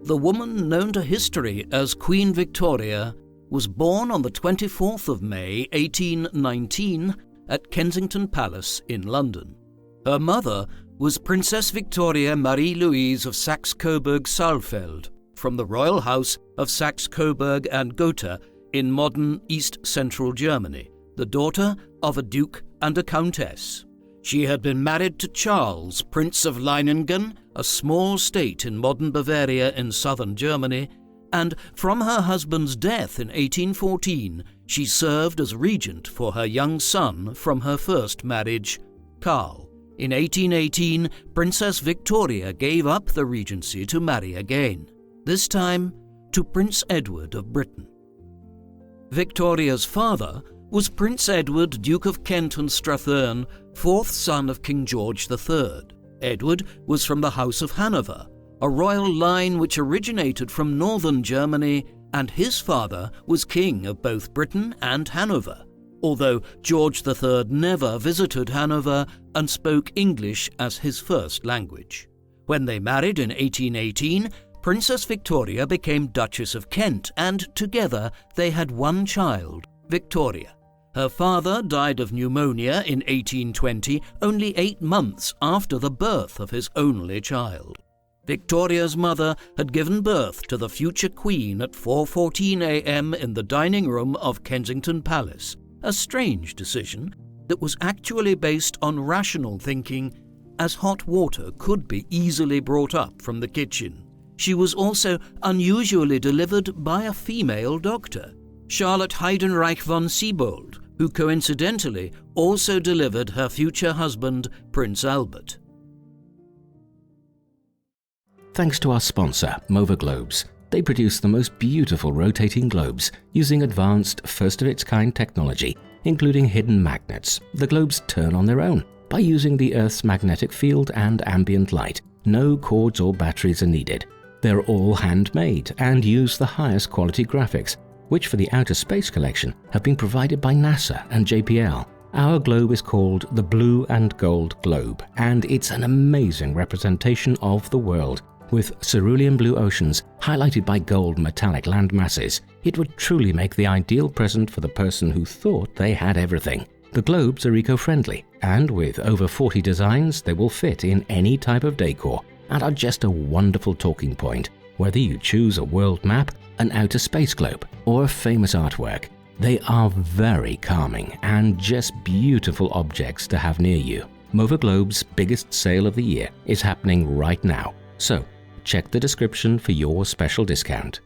the woman known to history as Queen Victoria was born on the 24th of May 1819 at Kensington Palace in London. Her mother was Princess Victoria Marie-Louise of Saxe-Coburg-Saalfeld from the royal house of Saxe-Coburg and Gotha in modern east-central Germany, the daughter of a duke and a countess. She had been married to Charles, Prince of Leiningen, a small state in modern Bavaria in southern Germany, and from her husband's death in 1814, she served as regent for her young son from her first marriage, Karl. In 1818, Princess Victoria gave up the regency to marry again, this time to Prince Edward of Britain. Victoria's father was Prince Edward, Duke of Kent and Strathearn, fourth son of King George III. Edward was from the House of Hanover, a royal line which originated from northern Germany, and his father was king of both Britain and Hanover, although George III never visited Hanover and spoke English as his first language. When they married in 1818, Princess Victoria became Duchess of Kent, and together they had one child, Victoria. Her father died of pneumonia in 1820, only 8 months after the birth of his only child. Victoria's mother had given birth to the future queen at 4:14 a.m. in the dining room of Kensington Palace, a strange decision that was actually based on rational thinking, as hot water could be easily brought up from the kitchen. She was also unusually delivered by a female doctor, Charlotte Heidenreich von Siebold, who coincidentally also delivered her future husband, Prince Albert. Thanks to our sponsor, Mova Globes. They produce the most beautiful rotating globes using advanced, first-of-its-kind technology, including hidden magnets. The globes turn on their own by using the Earth's magnetic field and ambient light. No cords or batteries are needed. They're all handmade and use the highest quality graphics, which for the Outer Space Collection have been provided by NASA and JPL. Our globe is called the Blue and Gold Globe, and it's an amazing representation of the world, with cerulean blue oceans highlighted by gold metallic land masses. It would truly make the ideal present for the person who thought they had everything. The globes are eco-friendly, and with over 40 designs, they will fit in any type of decor and are just a wonderful talking point, whether you choose a world map, an outer space globe, or a famous artwork. They are very calming and just beautiful objects to have near you. Mova Globe's biggest sale of the year is happening right now, so check the description for your special discount.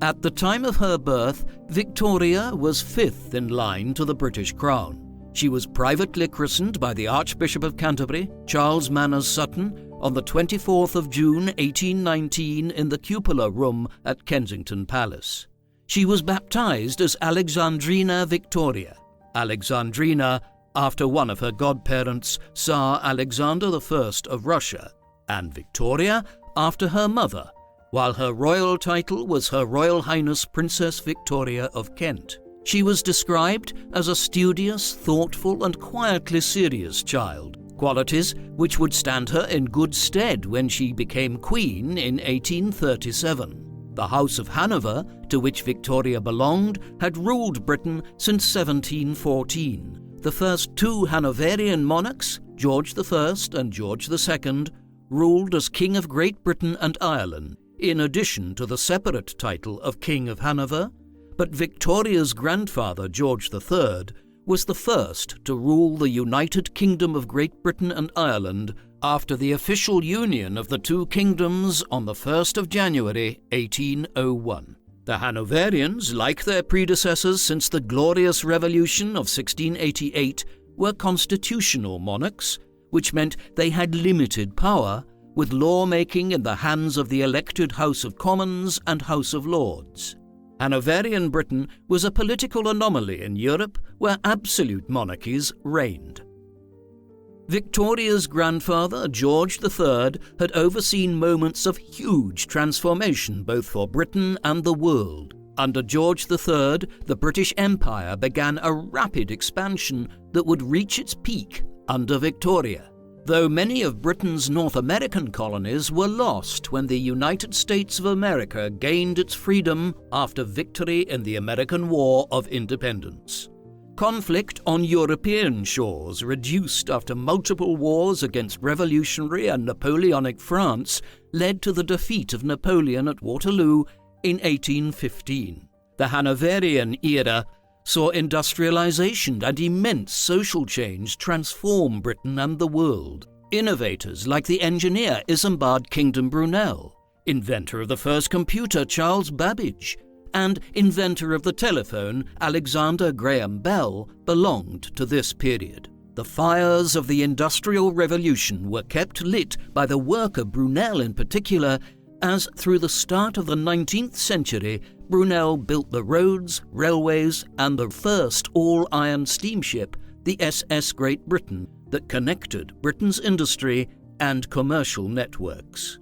At the time of her birth, Victoria was fifth in line to the British crown. She was privately christened by the Archbishop of Canterbury, Charles Manners Sutton, on the 24th of June 1819 in the Cupola Room at Kensington Palace. She was baptized as Alexandrina Victoria. Alexandrina after one of her godparents, Tsar Alexander I of Russia, and Victoria after her mother, while her royal title was Her Royal Highness Princess Victoria of Kent. She was described as a studious, thoughtful, and quietly serious child, qualities which would stand her in good stead when she became queen in 1837. The House of Hanover, to which Victoria belonged, had ruled Britain since 1714. The first two Hanoverian monarchs, George I and George II, ruled as King of Great Britain and Ireland, in addition to the separate title of King of Hanover, but Victoria's grandfather, George III, was the first to rule the United Kingdom of Great Britain and Ireland after the official union of the two kingdoms on the 1st of January 1801. The Hanoverians, like their predecessors since the Glorious Revolution of 1688, were constitutional monarchs, which meant they had limited power, with lawmaking in the hands of the elected House of Commons and House of Lords. Hanoverian Britain was a political anomaly in Europe where absolute monarchies reigned. Victoria's grandfather, George III, had overseen moments of huge transformation both for Britain and the world. Under George III, the British Empire began a rapid expansion that would reach its peak under Victoria. though many of Britain's North American colonies were lost when the United States of America gained its freedom after victory in the American War of Independence. Conflict on European shores, reduced after multiple wars against revolutionary and Napoleonic France, led to the defeat of Napoleon at Waterloo in 1815. The Hanoverian era saw industrialization and immense social change transform Britain and the world. Innovators like the engineer Isambard Kingdom Brunel, inventor of the first computer Charles Babbage, and inventor of the telephone Alexander Graham Bell belonged to this period. The fires of the Industrial Revolution were kept lit by the work of Brunel in particular, as through the start of the 19th century, Brunel built the roads, railways, and the first all-iron steamship, the SS Great Britain, that connected Britain's industry and commercial networks.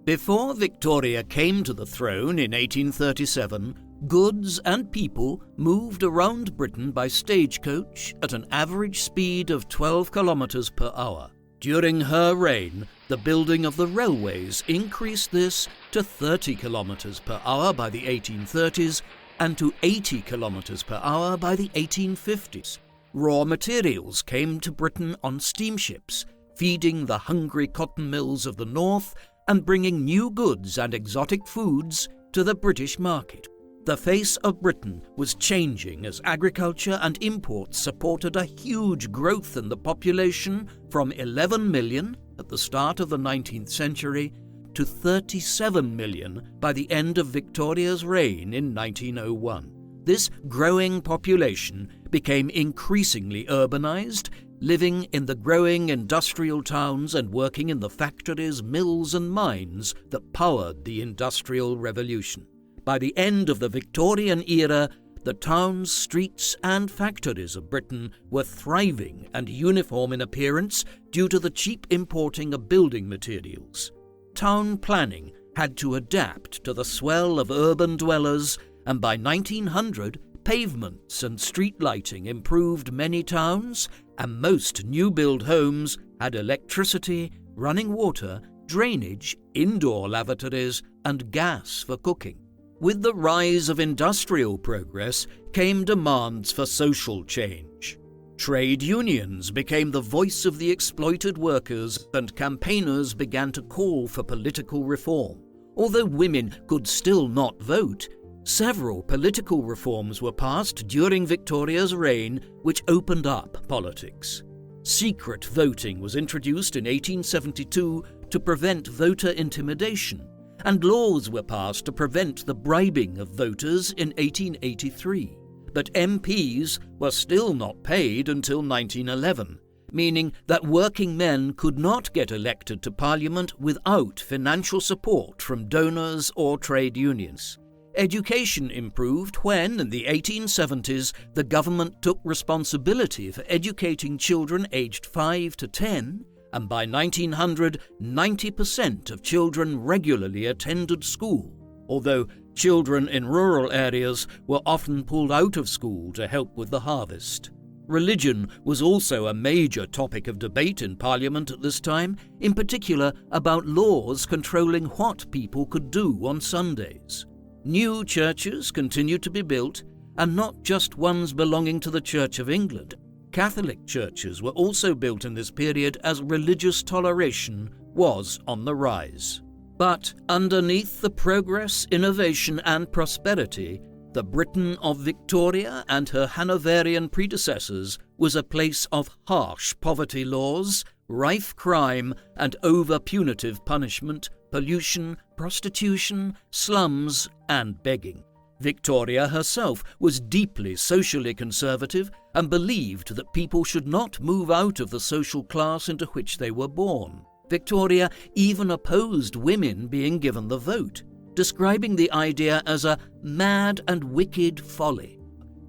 Before Victoria came to the throne in 1837, goods and people moved around Britain by stagecoach at an average speed of 12 kilometers per hour. During her reign, the building of the railways increased this to 30 kilometers per hour by the 1830s and to 80 kilometers per hour by the 1850s. Raw materials came to Britain on steamships, feeding the hungry cotton mills of the north and bringing new goods and exotic foods to the British market. The face of Britain was changing as agriculture and imports supported a huge growth in the population from 11 million at the start of the 19th century to 37 million by the end of Victoria's reign in 1901. This growing population became increasingly urbanized, living in the growing industrial towns and working in the factories, mills and mines that powered the Industrial Revolution. By the end of the Victorian era, the towns, streets and factories of Britain were thriving and uniform in appearance due to the cheap importing of building materials. Town planning had to adapt to the swell of urban dwellers, and by 1900, pavements and street lighting improved many towns, and most new-build homes had electricity, running water, drainage, indoor lavatories and gas for cooking. With the rise of industrial progress came demands for social change. Trade unions became the voice of the exploited workers, and campaigners began to call for political reform. Although women could still not vote, several political reforms were passed during Victoria's reign which opened up politics. Secret voting was introduced in 1872 to prevent voter intimidation, and laws were passed to prevent the bribing of voters in 1883. But MPs were still not paid until 1911, meaning that working men could not get elected to Parliament without financial support from donors or trade unions. Education improved when, in the 1870s, the government took responsibility for educating children aged 5 to 10, and by 1900, 90% of children regularly attended school, although children in rural areas were often pulled out of school to help with the harvest. Religion was also a major topic of debate in Parliament at this time, in particular about laws controlling what people could do on Sundays. New churches continued to be built, and not just ones belonging to the Church of England. Catholic churches were also built in this period as religious toleration was on the rise. But underneath the progress, innovation and prosperity, the Britain of Victoria and her Hanoverian predecessors was a place of harsh poverty laws, rife crime and over-punitive punishment, pollution, prostitution, slums and begging. Victoria herself was deeply socially conservative and believed that people should not move out of the social class into which they were born. Victoria even opposed women being given the vote, describing the idea as a mad and wicked folly.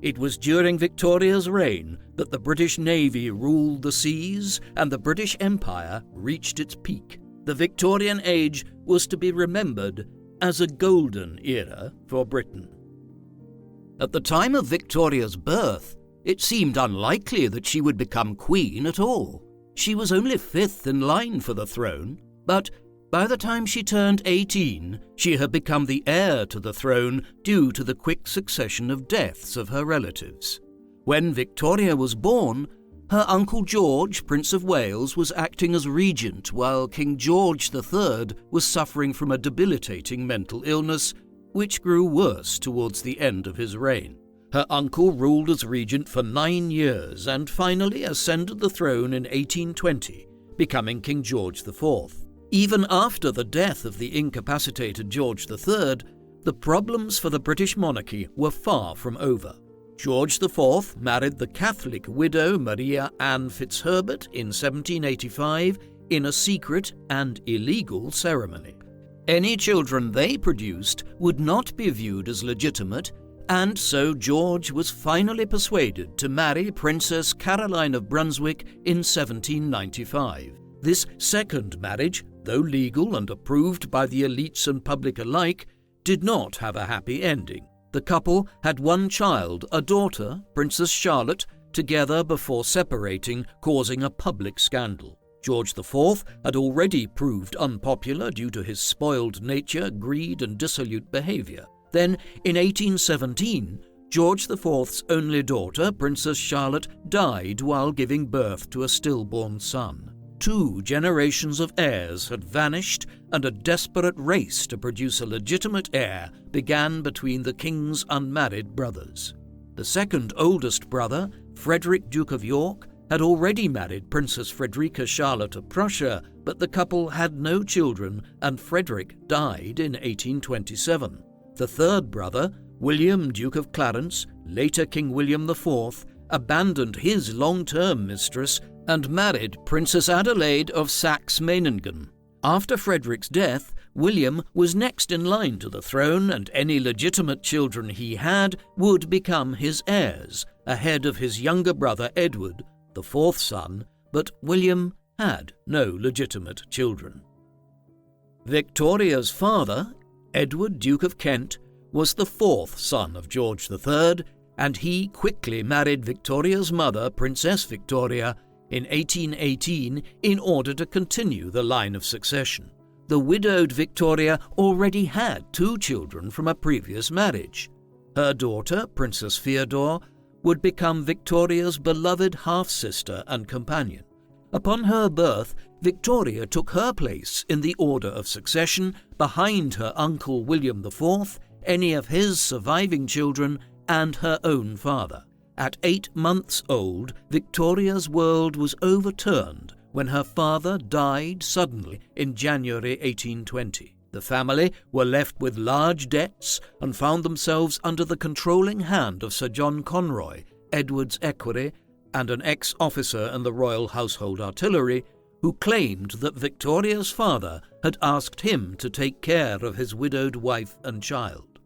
It was during Victoria's reign that the British Navy ruled the seas and the British Empire reached its peak. The Victorian age was to be remembered as a golden era for Britain. At the time of Victoria's birth, it seemed unlikely that she would become queen at all. She was only fifth in line for the throne, but by the time she turned 18, she had become the heir to the throne due to the quick succession of deaths of her relatives. When Victoria was born, her uncle George, Prince of Wales, was acting as regent while King George III was suffering from a debilitating mental illness, which grew worse towards the end of his reign. Her uncle ruled as regent for 9 years and finally ascended the throne in 1820, becoming King George IV. Even after the death of the incapacitated George III, the problems for the British monarchy were far from over. George IV married the Catholic widow Maria Anne Fitzherbert in 1785 in a secret and illegal ceremony. Any children they produced would not be viewed as legitimate, and so George was finally persuaded to marry Princess Caroline of Brunswick in 1795. This second marriage, though legal and approved by the elites and public alike, did not have a happy ending. The couple had one child, a daughter, Princess Charlotte, together before separating, causing a public scandal. George IV had already proved unpopular due to his spoiled nature, greed, and dissolute behaviour. Then, in 1817, George IV's only daughter, Princess Charlotte, died while giving birth to a stillborn son. 2 generations of heirs had vanished, and a desperate race to produce a legitimate heir began between the king's unmarried brothers. The second oldest brother, Frederick, Duke of York, had already married Princess Frederica Charlotte of Prussia, but the couple had no children, and Frederick died in 1827. The third brother, William, Duke of Clarence, later King William IV, abandoned his long-term mistress and married Princess Adelaide of Saxe-Meiningen. After Frederick's death, William was next in line to the throne, and any legitimate children he had would become his heirs, ahead of his younger brother Edward, the fourth son, but William had no legitimate children. Victoria's father, Edward, Duke of Kent, was the fourth son of George III, and he quickly married Victoria's mother, Princess Victoria, in 1818 in order to continue the line of succession. The widowed Victoria already had 2 children from a previous marriage. Her daughter, Princess Feodor, would become Victoria's beloved half-sister and companion. Upon her birth, Victoria took her place in the order of succession behind her uncle William IV, any of his surviving children, and her own father. At 8 months old, Victoria's world was overturned when her father died suddenly in January 1820. The family were left with large debts and found themselves under the controlling hand of Sir John Conroy, Edward's equerry, and an ex-officer in the Royal Household Artillery, who claimed that Victoria's father had asked him to take care of his widowed wife and child.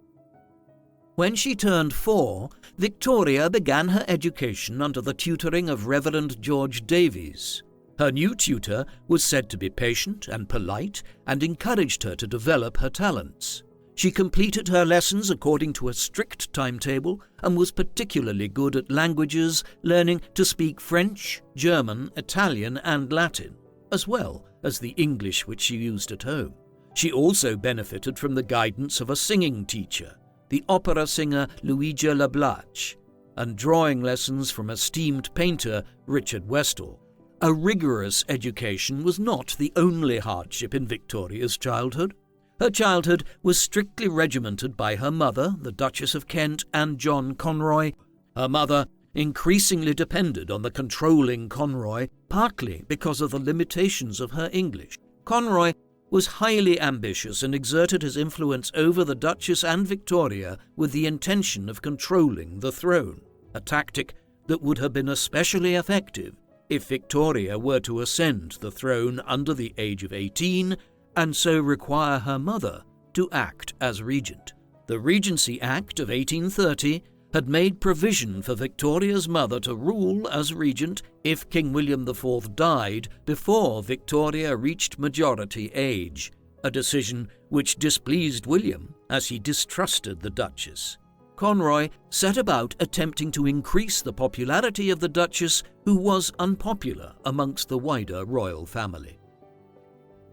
When she turned 4, Victoria began her education under the tutoring of Reverend George Davies. Her new tutor was said to be patient and polite and encouraged her to develop her talents. She completed her lessons according to a strict timetable and was particularly good at languages, learning to speak French, German, Italian, and Latin, as well as the English which she used at home. She also benefited from the guidance of a singing teacher, the opera singer Luigi Lablache, and drawing lessons from esteemed painter Richard Westall. A rigorous education was not the only hardship in Victoria's childhood. Her childhood was strictly regimented by her mother, the Duchess of Kent, and John Conroy. Her mother increasingly depended on the controlling Conroy, partly because of the limitations of her English. Conroy was highly ambitious and exerted his influence over the Duchess and Victoria with the intention of controlling the throne, a tactic that would have been especially effective if Victoria were to ascend the throne under the age of 18 and so require her mother to act as regent. The Regency Act of 1830 had made provision for Victoria's mother to rule as regent if King William IV died before Victoria reached majority age, a decision which displeased William as he distrusted the Duchess. Conroy set about attempting to increase the popularity of the Duchess, who was unpopular amongst the wider royal family.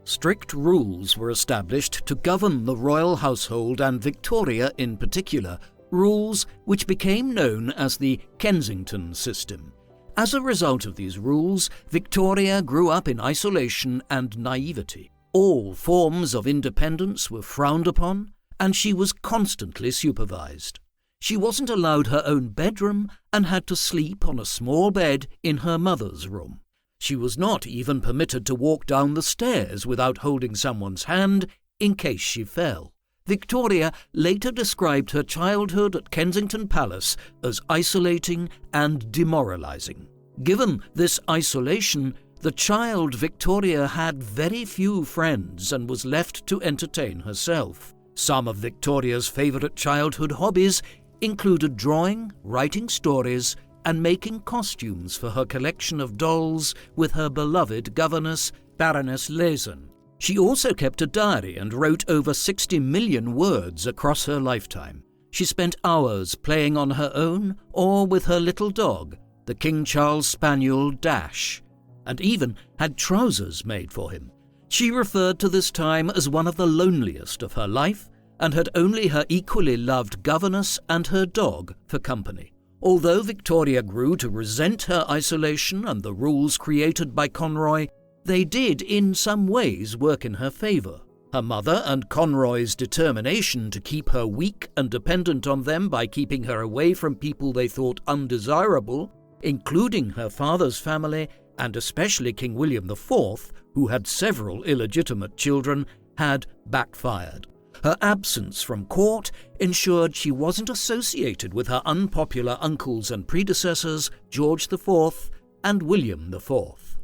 Strict rules were established to govern the royal household and Victoria in particular, rules which became known as the Kensington system. As a result of these rules, Victoria grew up in isolation and naivety. All forms of independence were frowned upon, and she was constantly supervised. She wasn't allowed her own bedroom and had to sleep on a small bed in her mother's room. She was not even permitted to walk down the stairs without holding someone's hand in case she fell. Victoria later described her childhood at Kensington Palace as isolating and demoralizing. Given this isolation, the child Victoria had very few friends and was left to entertain herself. Some of Victoria's favourite childhood hobbies included drawing, writing stories, and making costumes for her collection of dolls with her beloved governess, Baroness Lesen. She also kept a diary and wrote over 60 million words across her lifetime. She spent hours playing on her own or with her little dog, the King Charles Spaniel Dash, and even had trousers made for him. She referred to this time as one of the loneliest of her life and had only her equally loved governess and her dog for company. Although Victoria grew to resent her isolation and the rules created by Conroy, they did in some ways work in her favour. Her mother and Conroy's determination to keep her weak and dependent on them by keeping her away from people they thought undesirable, including her father's family and especially King William IV, who had several illegitimate children, had backfired. Her absence from court ensured she wasn't associated with her unpopular uncles and predecessors, George IV and William IV.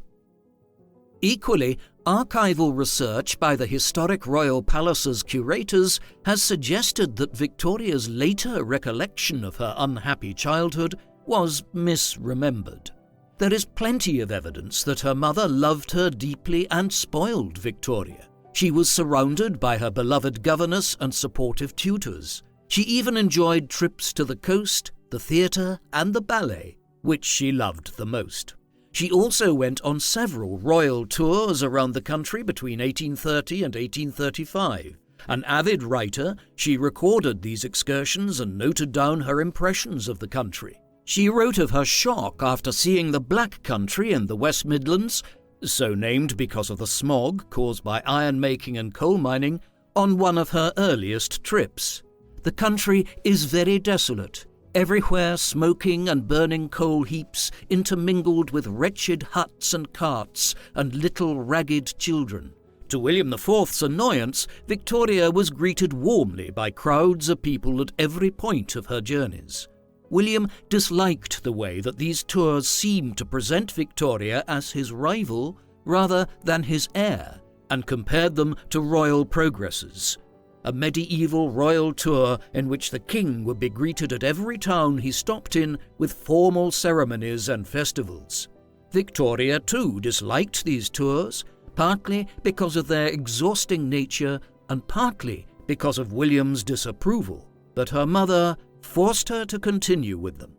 Equally, archival research by the Historic Royal Palace's curators has suggested that Victoria's later recollection of her unhappy childhood was misremembered. There is plenty of evidence that her mother loved her deeply and spoiled Victoria. She was surrounded by her beloved governess and supportive tutors. She even enjoyed trips to the coast, the theatre, and the ballet, which she loved the most. She also went on several royal tours around the country between 1830 and 1835. An avid writer, she recorded these excursions and noted down her impressions of the country. She wrote of her shock after seeing the Black Country in the West Midlands, so named because of the smog caused by iron-making and coal mining, on one of her earliest trips. The country is very desolate, everywhere smoking and burning coal heaps intermingled with wretched huts and carts and little ragged children. To William IV's annoyance, Victoria was greeted warmly by crowds of people at every point of her journeys. William disliked the way that these tours seemed to present Victoria as his rival rather than his heir, and compared them to royal progresses, a medieval royal tour in which the king would be greeted at every town he stopped in with formal ceremonies and festivals. Victoria, too, disliked these tours, partly because of their exhausting nature and partly because of William's disapproval, but her mother forced her to continue with them.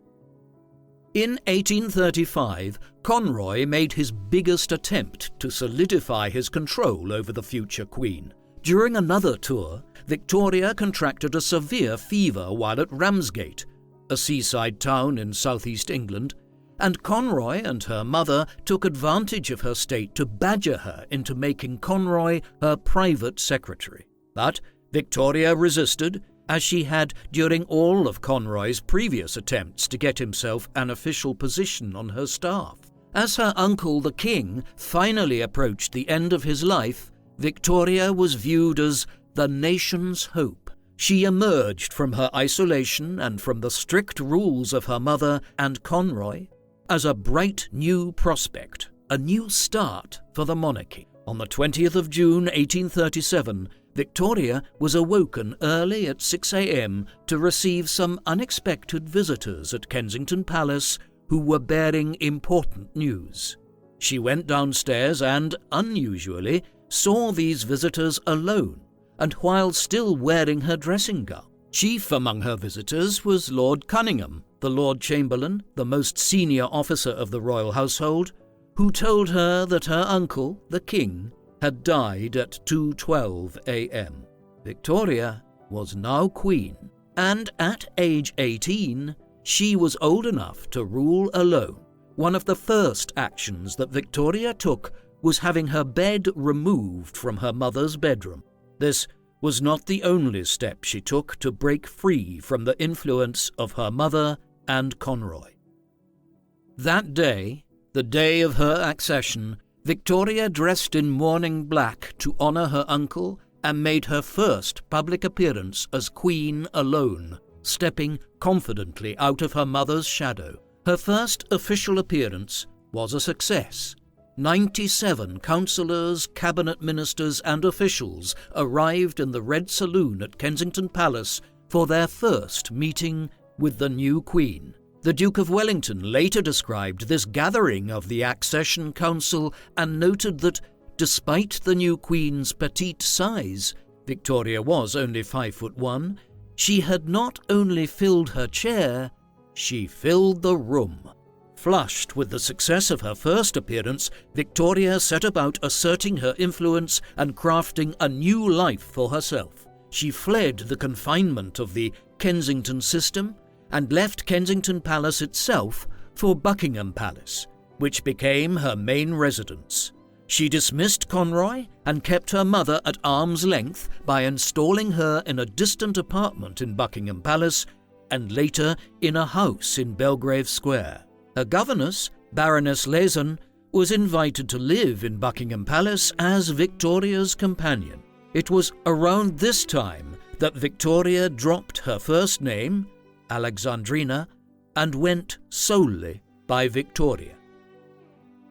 In 1835, Conroy made his biggest attempt to solidify his control over the future queen. During another tour, Victoria contracted a severe fever while at Ramsgate, a seaside town in southeast England, and Conroy and her mother took advantage of her state to badger her into making Conroy her private secretary. But Victoria resisted, as she had during all of Conroy's previous attempts to get himself an official position on her staff. As her uncle the king finally approached the end of his life, Victoria was viewed as the nation's hope. She emerged from her isolation and from the strict rules of her mother and Conroy as a bright new prospect, a new start for the monarchy. On the 20th of June 1837, Victoria was awoken early at 6 a.m. to receive some unexpected visitors at Kensington Palace who were bearing important news. She went downstairs and, unusually, saw these visitors alone, and while still wearing her dressing gown. Chief among her visitors was Lord Cunningham, the Lord Chamberlain, the most senior officer of the royal household, who told her that her uncle, the king, had died at 2:12 a.m. Victoria was now queen, and at age 18, she was old enough to rule alone. One of the first actions that Victoria took was having her bed removed from her mother's bedroom. This was not the only step she took to break free from the influence of her mother and Conroy. That day, the day of her accession, Victoria dressed in mourning black to honour her uncle and made her first public appearance as queen alone, stepping confidently out of her mother's shadow. Her first official appearance was a success. 97 councillors, cabinet ministers and officials arrived in the Red Saloon at Kensington Palace for their first meeting with the new queen. The Duke of Wellington later described this gathering of the Accession Council and noted that, despite the new queen's petite size, Victoria was only 5'1", she had not only filled her chair, she filled the room. Flushed with the success of her first appearance, Victoria set about asserting her influence and crafting a new life for herself. She fled the confinement of the Kensington system and left Kensington Palace itself for Buckingham Palace, which became her main residence. She dismissed Conroy and kept her mother at arm's length by installing her in a distant apartment in Buckingham Palace and later in a house in Belgrave Square. Her governess, Baroness Leeson, was invited to live in Buckingham Palace as Victoria's companion. It was around this time that Victoria dropped her first name, Alexandrina, and went solely by Victoria.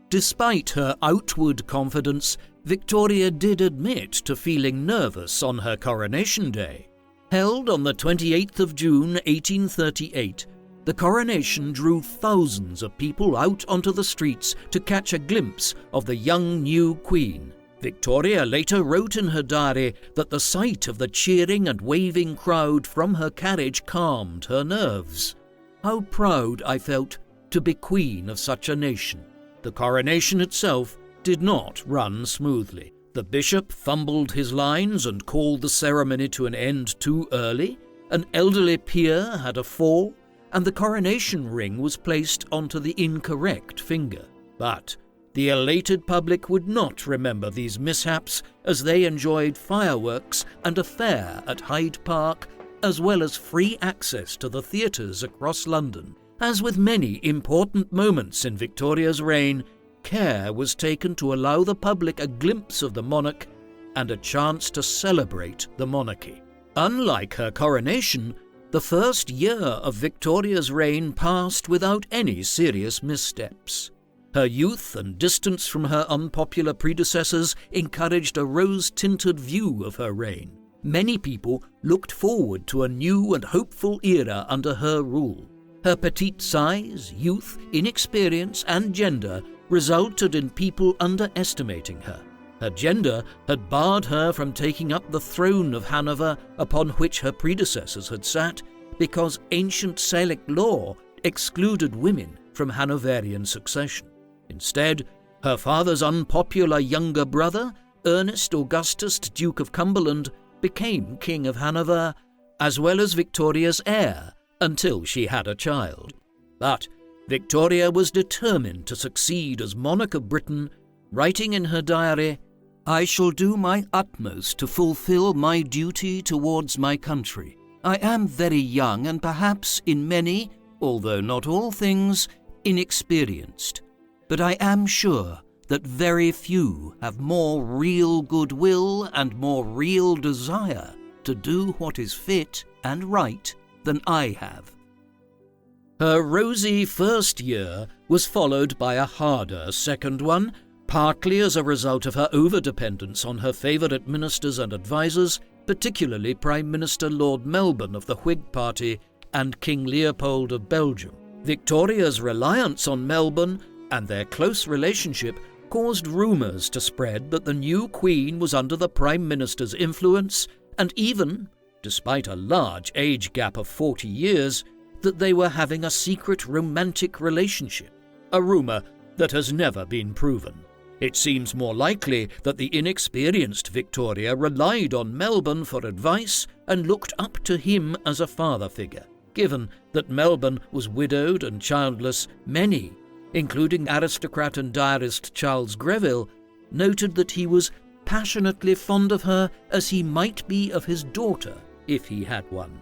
Despite her outward confidence, Victoria did admit to feeling nervous on her coronation day. Held on the 28th of June 1838, the coronation drew thousands of people out onto the streets to catch a glimpse of the young new queen. Victoria later wrote in her diary that the sight of the cheering and waving crowd from her carriage calmed her nerves. How proud I felt to be queen of such a nation. The coronation itself did not run smoothly. The bishop fumbled his lines and called the ceremony to an end too early. An elderly peer had a fall, and the coronation ring was placed onto the incorrect finger. But the elated public would not remember these mishaps, as they enjoyed fireworks and a fair at Hyde Park, as well as free access to the theatres across London. As with many important moments in Victoria's reign, care was taken to allow the public a glimpse of the monarch and a chance to celebrate the monarchy. Unlike her coronation, the first year of Victoria's reign passed without any serious missteps. Her youth and distance from her unpopular predecessors encouraged a rose-tinted view of her reign. Many people looked forward to a new and hopeful era under her rule. Her petite size, youth, inexperience, and gender resulted in people underestimating her. Her gender had barred her from taking up the throne of Hanover upon which her predecessors had sat, because ancient Salic law excluded women from Hanoverian succession. Instead, her father's unpopular younger brother, Ernest Augustus, Duke of Cumberland, became King of Hanover, as well as Victoria's heir, until she had a child. But Victoria was determined to succeed as monarch of Britain, writing in her diary, "I shall do my utmost to fulfill my duty towards my country. I am very young and perhaps in many, although not all things, inexperienced. But I am sure that very few have more real goodwill and more real desire to do what is fit and right than I have." Her rosy first year was followed by a harder second one, partly as a result of her overdependence on her favourite ministers and advisers, particularly Prime Minister Lord Melbourne of the Whig Party and King Leopold of Belgium. Victoria's reliance on Melbourne and their close relationship caused rumours to spread that the new Queen was under the Prime Minister's influence, and even despite a large age gap of 40 years, that they were having a secret romantic relationship, a rumour that has never been proven. It seems more likely that the inexperienced Victoria relied on Melbourne for advice and looked up to him as a father figure. Given that Melbourne was widowed and childless, many, including aristocrat and diarist Charles Greville, noted that he was passionately fond of her as he might be of his daughter if he had one.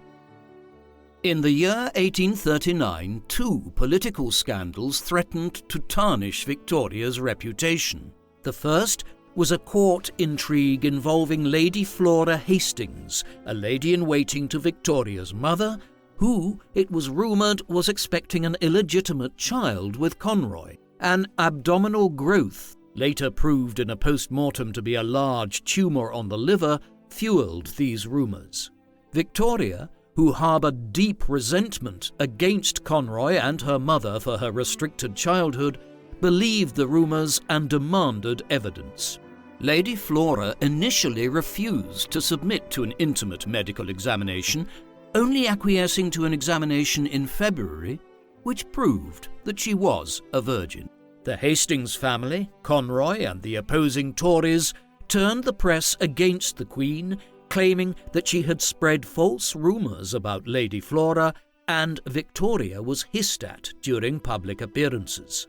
In the year 1839, two political scandals threatened to tarnish Victoria's reputation. The first was a court intrigue involving Lady Flora Hastings, a lady-in-waiting to Victoria's mother, who, it was rumoured, was expecting an illegitimate child with Conroy. An abdominal growth, later proved in a post-mortem to be a large tumour on the liver, fuelled these rumours. Victoria, who harboured deep resentment against Conroy and her mother for her restricted childhood, believed the rumours and demanded evidence. Lady Flora initially refused to submit to an intimate medical examination, only acquiescing to an examination in February, which proved that she was a virgin. The Hastings family, Conroy and the opposing Tories turned the press against the Queen, claiming that she had spread false rumours about Lady Flora and Victoria was hissed at during public appearances.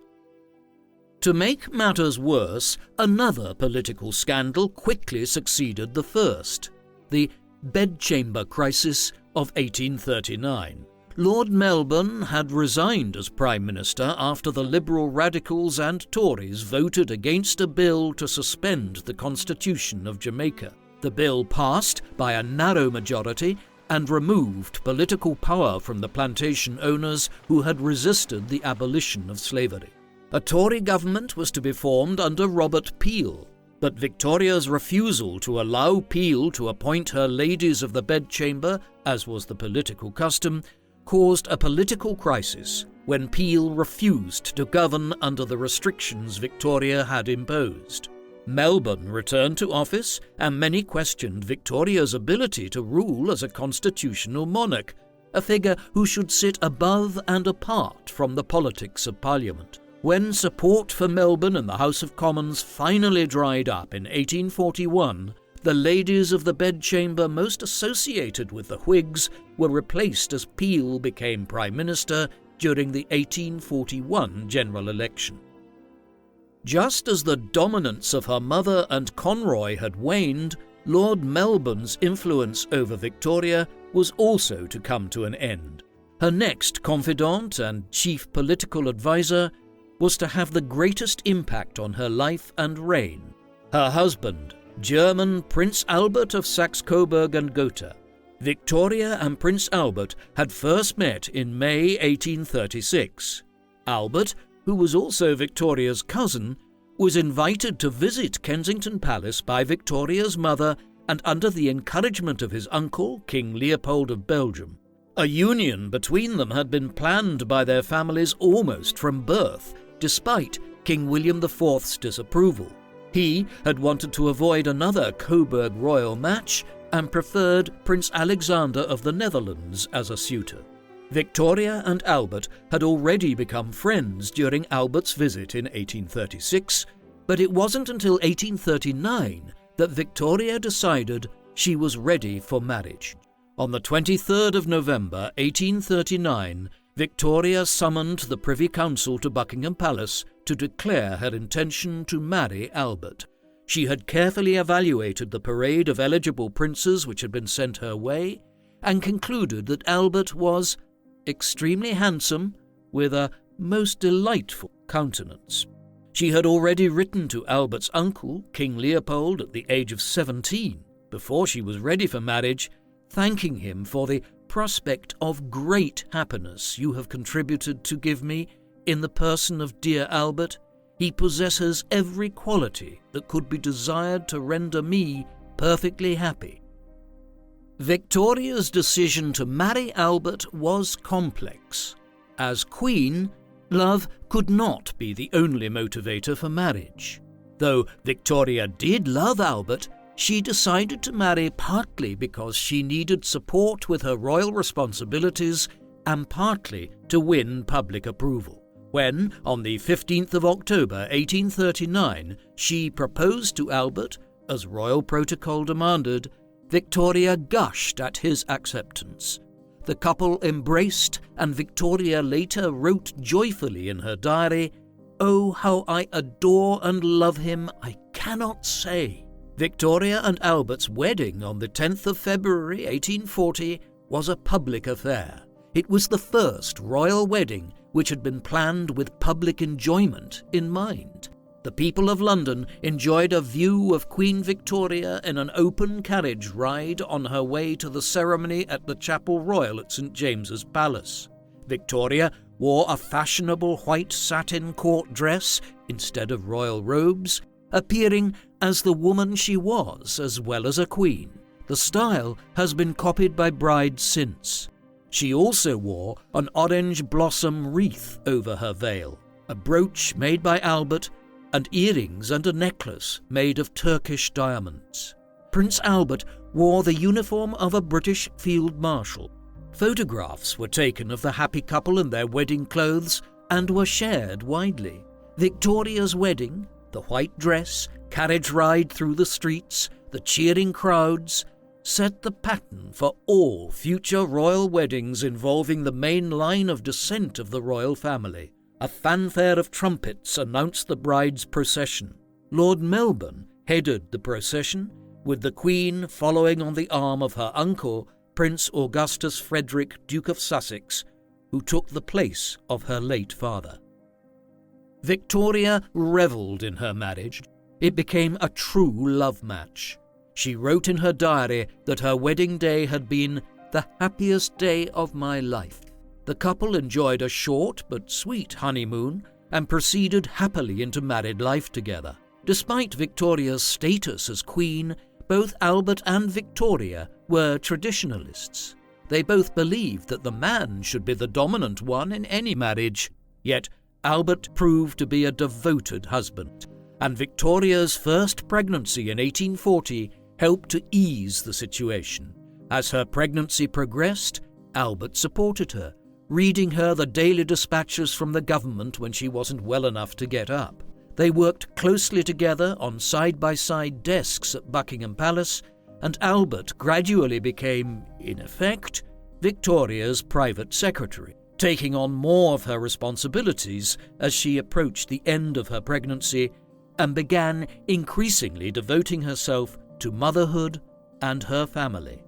To make matters worse, another political scandal quickly succeeded the first, the Bedchamber crisis of 1839. Lord Melbourne had resigned as Prime Minister after the Liberal Radicals and Tories voted against a bill to suspend the Constitution of Jamaica. The bill passed by a narrow majority and removed political power from the plantation owners who had resisted the abolition of slavery. A Tory government was to be formed under Robert Peel, but Victoria's refusal to allow Peel to appoint her ladies of the bedchamber, as was the political custom, caused a political crisis when Peel refused to govern under the restrictions Victoria had imposed. Melbourne returned to office, and many questioned Victoria's ability to rule as a constitutional monarch, a figure who should sit above and apart from the politics of Parliament. When support for Melbourne in the House of Commons finally dried up in 1841, the ladies of the bedchamber most associated with the Whigs were replaced as Peel became Prime Minister during the 1841 general election. Just as the dominance of her mother and Conroy had waned, Lord Melbourne's influence over Victoria was also to come to an end. Her next confidant and chief political advisor was to have the greatest impact on her life and reign. Her husband, German Prince Albert of Saxe-Coburg and Gotha. Victoria and Prince Albert had first met in May 1836. Albert, who was also Victoria's cousin, was invited to visit Kensington Palace by Victoria's mother and under the encouragement of his uncle, King Leopold of Belgium. A union between them had been planned by their families almost from birth, despite King William IV's disapproval. He had wanted to avoid another Coburg royal match and preferred Prince Alexander of the Netherlands as a suitor. Victoria and Albert had already become friends during Albert's visit in 1836, but it wasn't until 1839 that Victoria decided she was ready for marriage. On the 23rd of November 1839, Victoria summoned the Privy Council to Buckingham Palace to declare her intention to marry Albert. She had carefully evaluated the parade of eligible princes which had been sent her way, and concluded that Albert was extremely handsome, with a most delightful countenance. She had already written to Albert's uncle, King Leopold, at the age of 17, before she was ready for marriage, thanking him for the prospect of great happiness you have contributed to give me in the person of dear Albert. He possesses every quality that could be desired to render me perfectly happy. Victoria's decision to marry Albert was complex. As Queen, love could not be the only motivator for marriage. Though Victoria did love Albert, she decided to marry partly because she needed support with her royal responsibilities and partly to win public approval. When, on the 15th of October 1839, she proposed to Albert, as royal protocol demanded, Victoria gushed at his acceptance. The couple embraced, and Victoria later wrote joyfully in her diary, "Oh, how I adore and love him, I cannot say." Victoria and Albert's wedding on the 10th of February 1840 was a public affair. It was the first royal wedding which had been planned with public enjoyment in mind. The people of London enjoyed a view of Queen Victoria in an open carriage ride on her way to the ceremony at the Chapel Royal at St James's Palace. Victoria wore a fashionable white satin court dress instead of royal robes, appearing as the woman she was as well as a queen. The style has been copied by brides since. She also wore an orange blossom wreath over her veil, a brooch made by Albert, and earrings and a necklace made of Turkish diamonds. Prince Albert wore the uniform of a British field marshal. Photographs were taken of the happy couple in their wedding clothes and were shared widely. Victoria's wedding, the white dress, carriage ride through the streets, the cheering crowds, set the pattern for all future royal weddings involving the main line of descent of the royal family. A fanfare of trumpets announced the bride's procession. Lord Melbourne headed the procession, with the Queen following on the arm of her uncle, Prince Augustus Frederick, Duke of Sussex, who took the place of her late father. Victoria revelled in her marriage. It became a true love match. She wrote in her diary that her wedding day had been the happiest day of my life. The couple enjoyed a short but sweet honeymoon and proceeded happily into married life together. Despite Victoria's status as queen, both Albert and Victoria were traditionalists. They both believed that the man should be the dominant one in any marriage. Yet Albert proved to be a devoted husband, and Victoria's first pregnancy in 1840 helped to ease the situation. As her pregnancy progressed, Albert supported her, reading her the daily dispatches from the government when she wasn't well enough to get up. They worked closely together on side-by-side desks at Buckingham Palace, and Albert gradually became, in effect, Victoria's private secretary, taking on more of her responsibilities as she approached the end of her pregnancy and began increasingly devoting herself to motherhood and her family.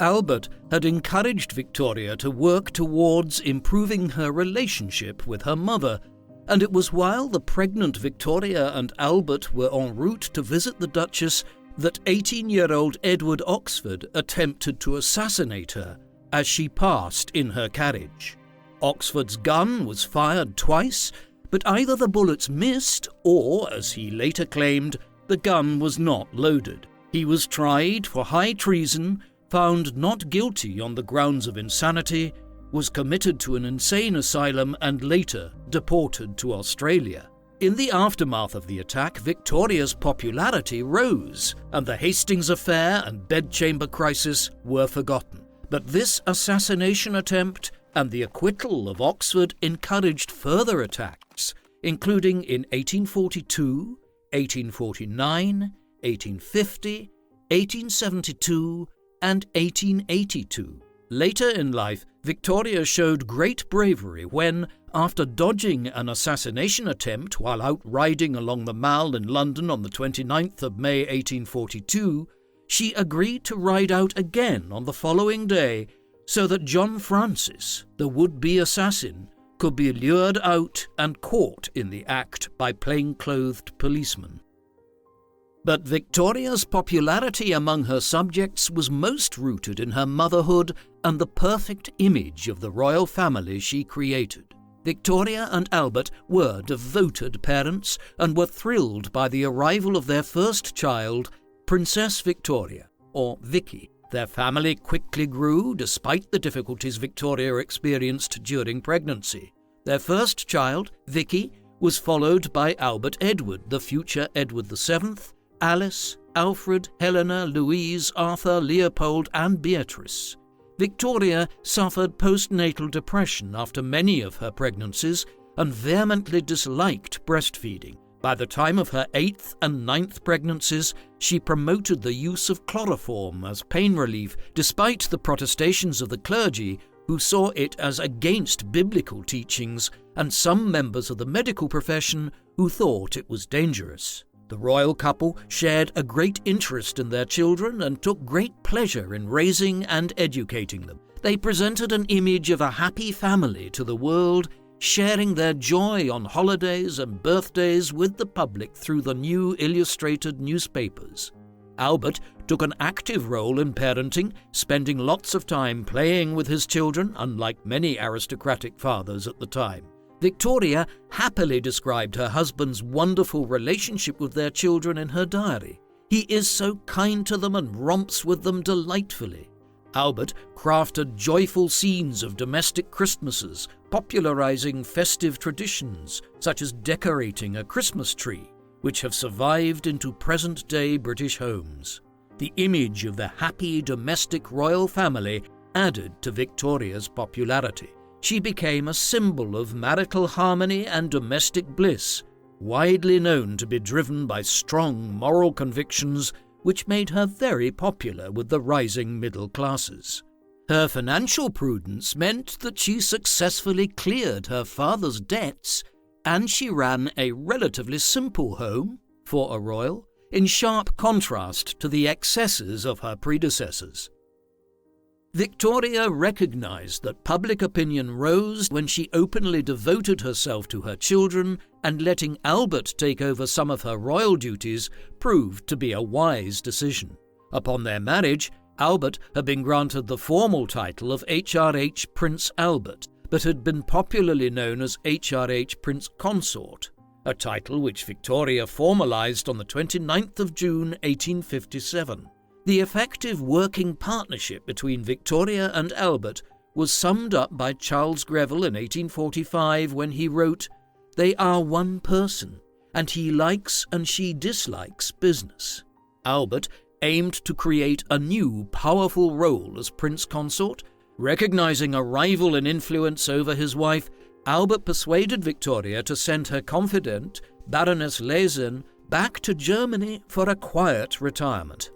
Albert had encouraged Victoria to work towards improving her relationship with her mother, and it was while the pregnant Victoria and Albert were en route to visit the Duchess that 18-year-old Edward Oxford attempted to assassinate her as she passed in her carriage. Oxford's gun was fired twice, but either the bullets missed or, as he later claimed, the gun was not loaded. He was tried for high treason, found not guilty on the grounds of insanity, was committed to an insane asylum and later deported to Australia. In the aftermath of the attack, Victoria's popularity rose, and the Hastings affair and Bedchamber crisis were forgotten. But this assassination attempt and the acquittal of Oxford encouraged further attacks, including in 1842, 1849, 1850, 1872, and 1882. Later in life, Victoria showed great bravery when, after dodging an assassination attempt while out riding along the Mall in London on the 29th of May 1842, she agreed to ride out again on the following day so that John Francis, the would-be assassin, could be lured out and caught in the act by plain-clothed policemen. But Victoria's popularity among her subjects was most rooted in her motherhood and the perfect image of the royal family she created. Victoria and Albert were devoted parents and were thrilled by the arrival of their first child, Princess Victoria, or Vicky. Their family quickly grew despite the difficulties Victoria experienced during pregnancy. Their first child, Vicky, was followed by Albert Edward, the future Edward VII, Alice, Alfred, Helena, Louise, Arthur, Leopold, and Beatrice. Victoria suffered postnatal depression after many of her pregnancies and vehemently disliked breastfeeding. By the time of her 8th and 9th pregnancies, she promoted the use of chloroform as pain relief, despite the protestations of the clergy, who saw it as against biblical teachings, and some members of the medical profession who thought it was dangerous. The royal couple shared a great interest in their children and took great pleasure in raising and educating them. They presented an image of a happy family to the world, sharing their joy on holidays and birthdays with the public through the new illustrated newspapers. Albert took an active role in parenting, spending lots of time playing with his children, unlike many aristocratic fathers at the time. Victoria happily described her husband's wonderful relationship with their children in her diary. "He is so kind to them and romps with them delightfully." Albert crafted joyful scenes of domestic Christmases, popularizing festive traditions such as decorating a Christmas tree, which have survived into present-day British homes. The image of the happy domestic royal family added to Victoria's popularity. She became a symbol of marital harmony and domestic bliss, widely known to be driven by strong moral convictions, which made her very popular with the rising middle classes. Her financial prudence meant that she successfully cleared her father's debts, and she ran a relatively simple home, for a royal, in sharp contrast to the excesses of her predecessors. Victoria recognized that public opinion rose when she openly devoted herself to her children, and letting Albert take over some of her royal duties proved to be a wise decision. Upon their marriage, Albert had been granted the formal title of HRH Prince Albert, but had been popularly known as HRH Prince Consort, a title which Victoria formalized on the 29th of June 1857. The effective working partnership between Victoria and Albert was summed up by Charles Greville in 1845 when he wrote, "They are one person, and he likes and she dislikes business." Albert aimed to create a new, powerful role as Prince Consort. Recognizing a rival in influence over his wife, Albert persuaded Victoria to send her confidant, Baroness Lesen, back to Germany for a quiet retirement.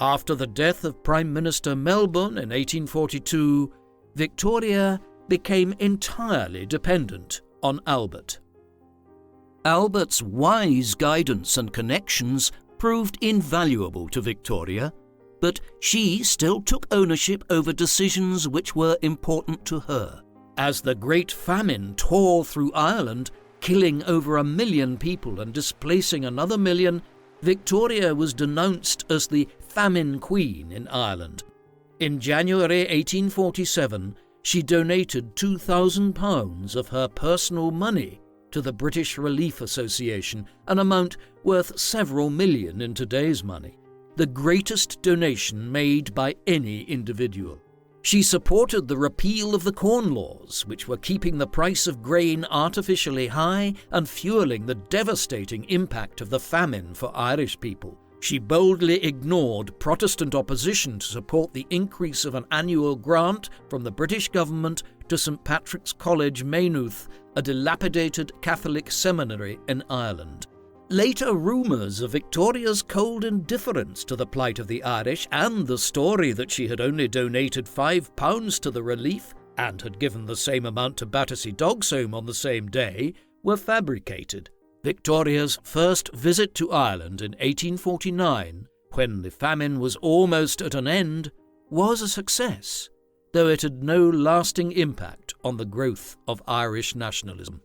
After the death of Prime Minister Melbourne in 1842, Victoria became entirely dependent on Albert. Albert's wise guidance and connections proved invaluable to Victoria, but she still took ownership over decisions which were important to her. As the Great Famine tore through Ireland, killing over 1 million people and displacing another 1 million, Victoria was denounced as the Famine Queen in Ireland. In January 1847, she donated £2,000 of her personal money to the British Relief Association, an amount worth several million in today's money, the greatest donation made by any individual. She supported the repeal of the Corn Laws, which were keeping the price of grain artificially high and fueling the devastating impact of the famine for Irish people. She boldly ignored Protestant opposition to support the increase of an annual grant from the British government to St Patrick's College, Maynooth, a dilapidated Catholic seminary in Ireland. Later rumours of Victoria's cold indifference to the plight of the Irish and the story that she had only donated £5 to the relief and had given the same amount to Battersea Dogs Home on the same day were fabricated. Victoria's first visit to Ireland in 1849, when the famine was almost at an end, was a success, though it had no lasting impact on the growth of Irish nationalism.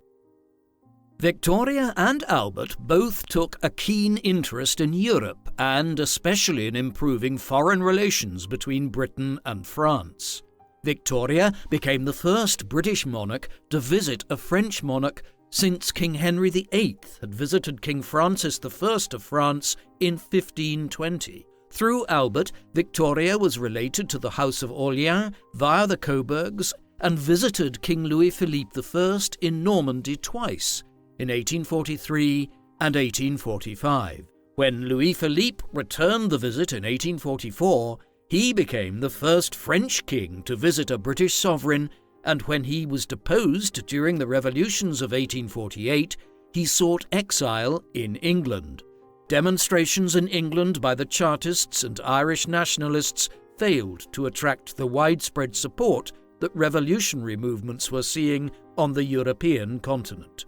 Victoria and Albert both took a keen interest in Europe and especially in improving foreign relations between Britain and France. Victoria became the first British monarch to visit a French monarch since King Henry VIII had visited King Francis I of France in 1520. Through Albert, Victoria was related to the House of Orléans via the Coburgs and visited King Louis-Philippe I in Normandy twice, in 1843 and 1845. When Louis-Philippe returned the visit in 1844, he became the first French king to visit a British sovereign, and when he was deposed during the revolutions of 1848, he sought exile in England. Demonstrations in England by the Chartists and Irish nationalists failed to attract the widespread support that revolutionary movements were seeing on the European continent.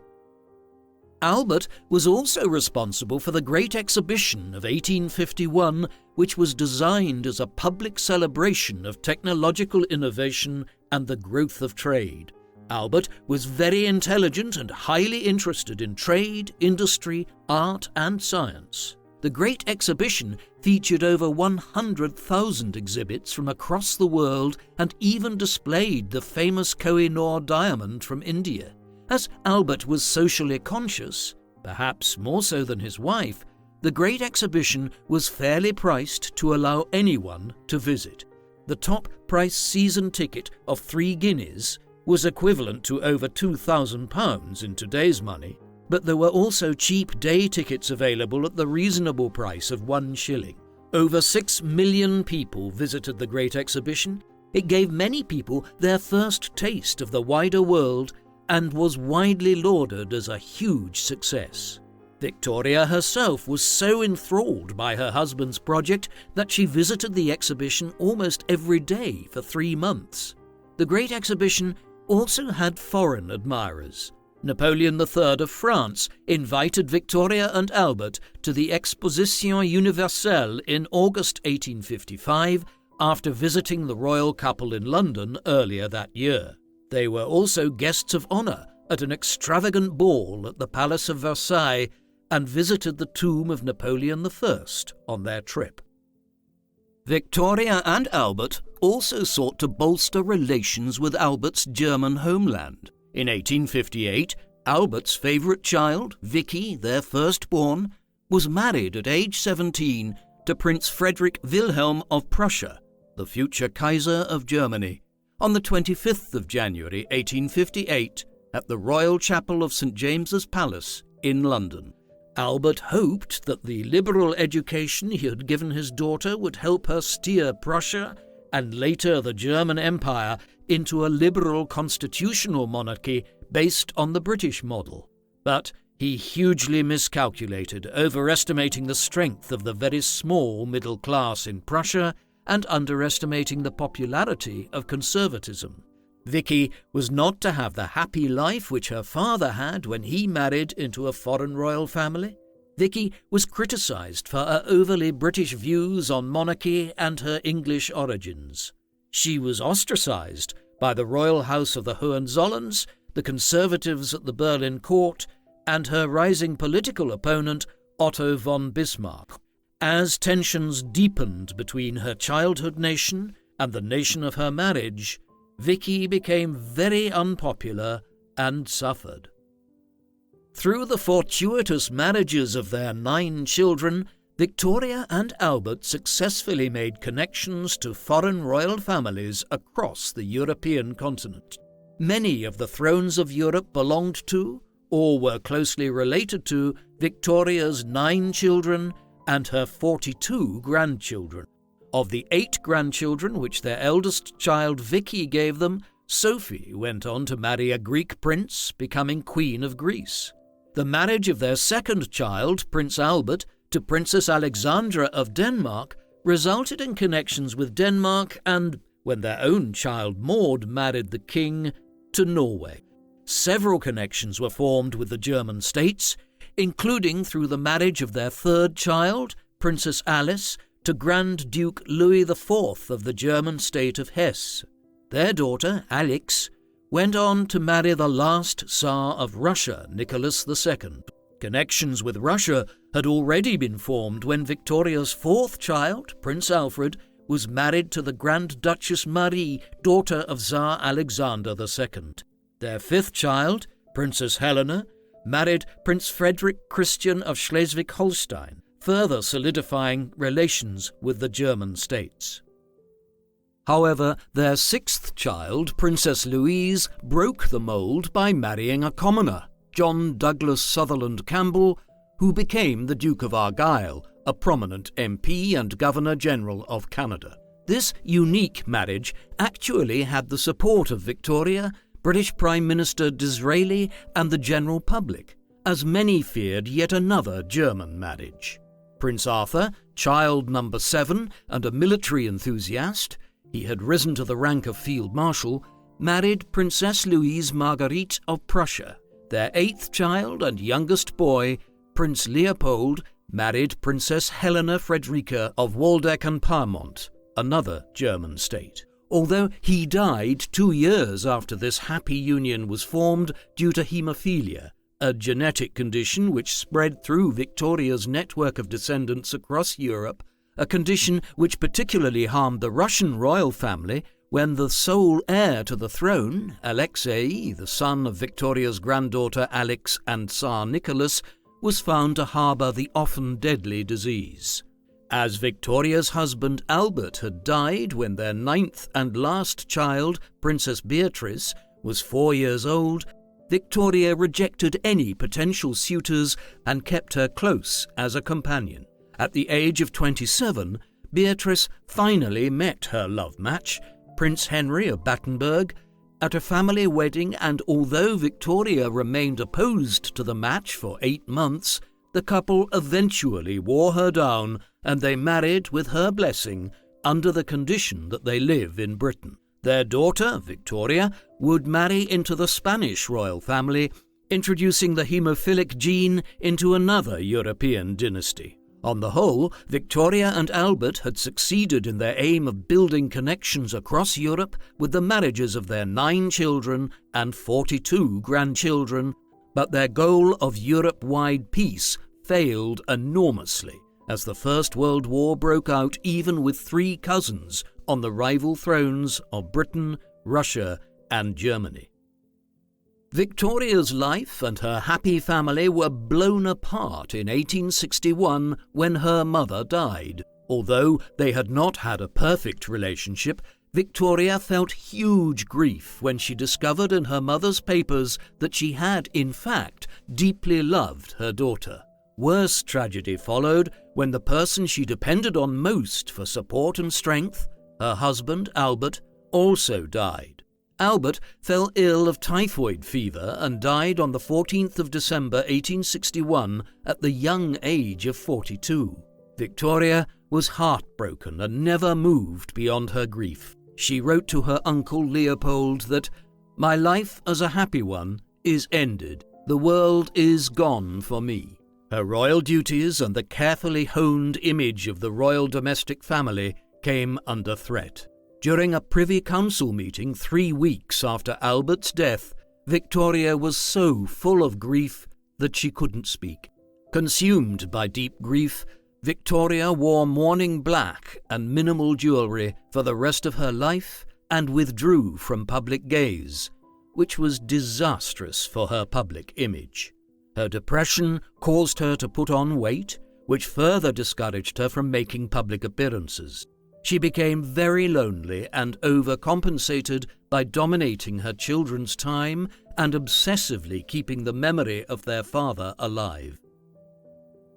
Albert was also responsible for the Great Exhibition of 1851, which was designed as a public celebration of technological innovation and the growth of trade. Albert was very intelligent and highly interested in trade, industry, art, and science. The Great Exhibition featured over 100,000 exhibits from across the world and even displayed the famous Koh-i-Noor diamond from India. As Albert was socially conscious, perhaps more so than his wife, the Great Exhibition was fairly priced to allow anyone to visit. The top price season ticket of 3 guineas was equivalent to over £2,000 in today's money, but there were also cheap day tickets available at the reasonable price of 1 shilling. Over 6 million people visited the Great Exhibition. It gave many people their first taste of the wider world and was widely lauded as a huge success. Victoria herself was so enthralled by her husband's project that she visited the exhibition almost every day for 3 months. The Great Exhibition also had foreign admirers. Napoleon III of France invited Victoria and Albert to the Exposition Universelle in August 1855 after visiting the royal couple in London earlier that year. They were also guests of honour at an extravagant ball at the Palace of Versailles and visited the tomb of Napoleon I on their trip. Victoria and Albert also sought to bolster relations with Albert's German homeland. In 1858, Albert's favourite child, Vicky, their firstborn, was married at age 17 to Prince Frederick Wilhelm of Prussia, the future Kaiser of Germany, on the 25th of January 1858 at the Royal Chapel of St James's Palace in London. Albert hoped that the liberal education he had given his daughter would help her steer Prussia and later the German Empire into a liberal constitutional monarchy based on the British model. But he hugely miscalculated, overestimating the strength of the very small middle class in Prussia and underestimating the popularity of conservatism. Vicky was not to have the happy life which her father had when he married into a foreign royal family. Vicky was criticised for her overly British views on monarchy and her English origins. She was ostracised by the royal house of the Hohenzollerns, the conservatives at the Berlin court, and her rising political opponent, Otto von Bismarck. As tensions deepened between her childhood nation and the nation of her marriage, Vicky became very unpopular and suffered. Through the fortuitous marriages of their 9 children, Victoria and Albert successfully made connections to foreign royal families across the European continent. Many of the thrones of Europe belonged to, or were closely related to, Victoria's 9 children and her 42 grandchildren. Of the 8 grandchildren which their eldest child Vicky gave them, Sophie went on to marry a Greek prince, becoming Queen of Greece. The marriage of their second child, Prince Albert, to Princess Alexandra of Denmark resulted in connections with Denmark and, when their own child Maud married the king, to Norway. Several connections were formed with the German states, including through the marriage of their third child, Princess Alice, to Grand Duke Louis IV of the German state of Hesse. Their daughter, Alix, went on to marry the last Tsar of Russia, Nicholas II. Connections with Russia had already been formed when Victoria's fourth child, Prince Alfred, was married to the Grand Duchess Marie, daughter of Tsar Alexander II. Their fifth child, Princess Helena, married Prince Frederick Christian of Schleswig-Holstein, further solidifying relations with the German states. However, their sixth child, Princess Louise, broke the mould by marrying a commoner, John Douglas Sutherland Campbell, who became the Duke of Argyll, a prominent MP and Governor-General of Canada. This unique marriage actually had the support of Victoria, British Prime Minister Disraeli, and the general public, as many feared yet another German marriage. Prince Arthur, child number 7 and a military enthusiast, he had risen to the rank of Field Marshal, married Princess Louise Marguerite of Prussia. Their 8th child and youngest boy, Prince Leopold, married Princess Helena Frederica of Waldeck and Pyrmont, another German state, although he died 2 years after this happy union was formed due to haemophilia, a genetic condition which spread through Victoria's network of descendants across Europe, a condition which particularly harmed the Russian royal family when the sole heir to the throne, Alexei, the son of Victoria's granddaughter Alix and Tsar Nicholas, was found to harbour the often deadly disease. As Victoria's husband Albert had died when their 9th and last child, Princess Beatrice, was 4 years old, Victoria rejected any potential suitors and kept her close as a companion. At the age of 27, Beatrice finally met her love match, Prince Henry of Battenberg, at a family wedding, and although Victoria remained opposed to the match for 8 months, the couple eventually wore her down and they married with her blessing under the condition that they live in Britain. Their daughter, Victoria, would marry into the Spanish royal family, introducing the haemophilic gene into another European dynasty. On the whole, Victoria and Albert had succeeded in their aim of building connections across Europe with the marriages of their 9 children and 42 grandchildren, but their goal of Europe-wide peace failed enormously as the First World War broke out, even with 3 cousins on the rival thrones of Britain, Russia, and Germany. Victoria's life and her happy family were blown apart in 1861 when her mother died. Although they had not had a perfect relationship, Victoria felt huge grief when she discovered in her mother's papers that she had, in fact, deeply loved her daughter. Worse tragedy followed when the person she depended on most for support and strength, her husband Albert, also died. Albert fell ill of typhoid fever and died on the 14th of December 1861 at the young age of 42. Victoria was heartbroken and never moved beyond her grief. She wrote to her uncle Leopold that, "My life as a happy one is ended. The world is gone for me." Her royal duties and the carefully honed image of the royal domestic family came under threat. During a Privy Council meeting 3 weeks after Albert's death, Victoria was so full of grief that she couldn't speak. Consumed by deep grief, Victoria wore mourning black and minimal jewellery for the rest of her life and withdrew from public gaze, which was disastrous for her public image. Her depression caused her to put on weight, which further discouraged her from making public appearances. She became very lonely and overcompensated by dominating her children's time and obsessively keeping the memory of their father alive.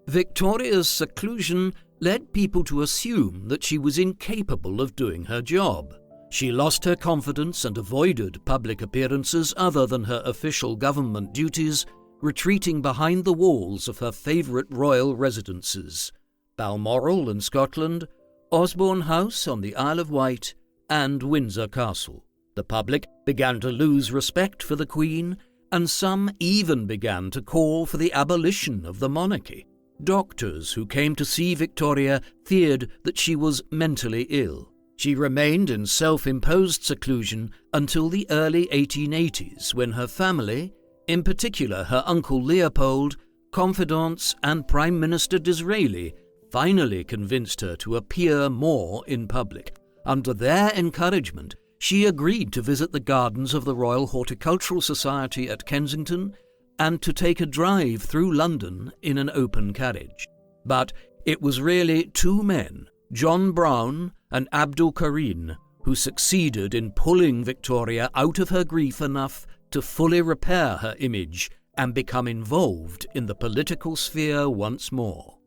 Victoria's seclusion led people to assume that she was incapable of doing her job. She lost her confidence and avoided public appearances other than her official government duties, retreating behind the walls of her favourite royal residences, Balmoral in Scotland, Osborne House on the Isle of Wight, and Windsor Castle. The public began to lose respect for the Queen, and some even began to call for the abolition of the monarchy. Doctors who came to see Victoria feared that she was mentally ill. She remained in self-imposed seclusion until the early 1880s, when her family, in particular her uncle Leopold, confidants and Prime Minister Disraeli, finally convinced her to appear more in public. Under their encouragement, she agreed to visit the gardens of the Royal Horticultural Society at Kensington and to take a drive through London in an open carriage. But it was really 2 men, John Brown and Abdul Karim, who succeeded in pulling Victoria out of her grief enough to fully repair her image and become involved in the political sphere once more.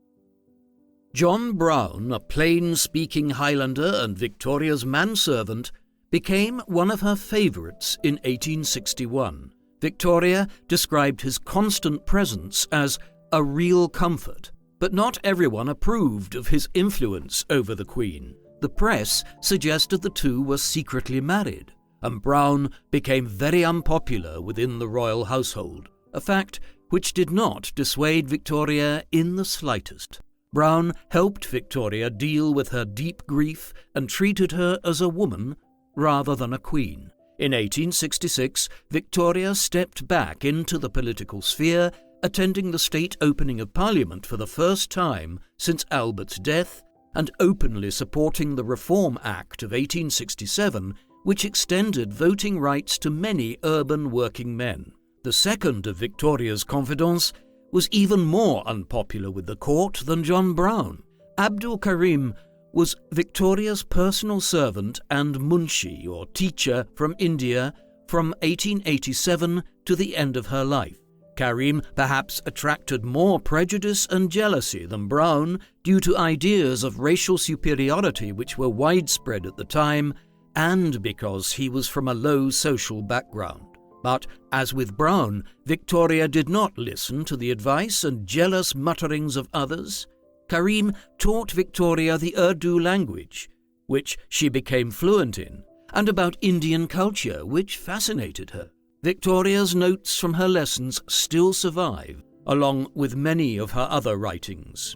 John Brown, a plain-speaking Highlander and Victoria's manservant, became one of her favourites in 1861. Victoria described his constant presence as a real comfort, but not everyone approved of his influence over the Queen. The press suggested the two were secretly married, and Brown became very unpopular within the royal household, a fact which did not dissuade Victoria in the slightest. Brown helped Victoria deal with her deep grief and treated her as a woman rather than a queen. In 1866, Victoria stepped back into the political sphere, attending the state opening of Parliament for the first time since Albert's death, and openly supporting the Reform Act of 1867, which extended voting rights to many urban working men. The second of Victoria's confidants was even more unpopular with the court than John Brown. Abdul Karim was Victoria's personal servant and munshi, or teacher, from India from 1887 to the end of her life. Karim perhaps attracted more prejudice and jealousy than Brown due to ideas of racial superiority which were widespread at the time, and because he was from a low social background. But, as with Brown, Victoria did not listen to the advice and jealous mutterings of others. Karim taught Victoria the Urdu language, which she became fluent in, and about Indian culture, which fascinated her. Victoria's notes from her lessons still survive, along with many of her other writings.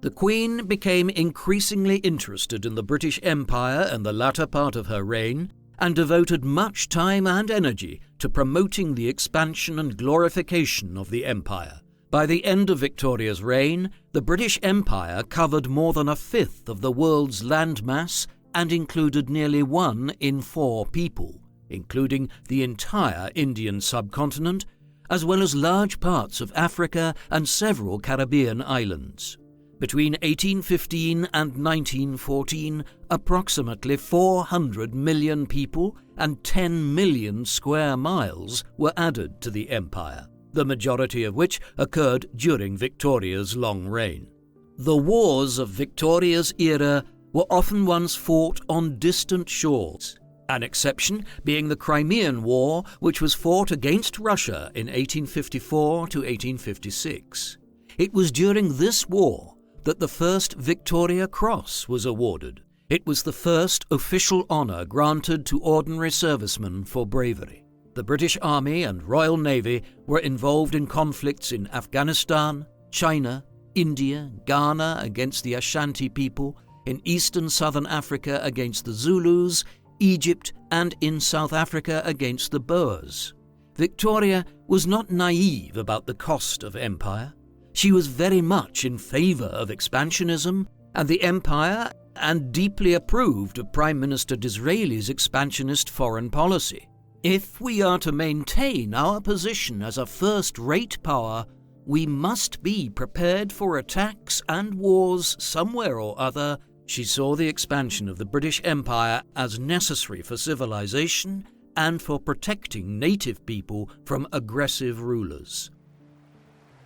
The Queen became increasingly interested in the British Empire in the latter part of her reign, and devoted much time and energy to promoting the expansion and glorification of the empire. By the end of Victoria's reign, the British Empire covered more than a fifth of the world's landmass and included nearly 1 in 4 people, including the entire Indian subcontinent, as well as large parts of Africa and several Caribbean islands. Between 1815 and 1914, approximately 400 million people and 10 million square miles were added to the empire, the majority of which occurred during Victoria's long reign. The wars of Victoria's era were often ones fought on distant shores, an exception being the Crimean War, which was fought against Russia in 1854 to 1856. It was during this war that the first Victoria Cross was awarded. It was the first official honour granted to ordinary servicemen for bravery. The British Army and Royal Navy were involved in conflicts in Afghanistan, China, India, Ghana against the Ashanti people, in eastern southern Africa against the Zulus, Egypt, and in South Africa against the Boers. Victoria was not naive about the cost of empire. She was very much in favour of expansionism and the empire, and deeply approved of Prime Minister Disraeli's expansionist foreign policy. If we are to maintain our position as a first-rate power, we must be prepared for attacks and wars somewhere or other. She saw the expansion of the British Empire as necessary for civilization and for protecting native people from aggressive rulers.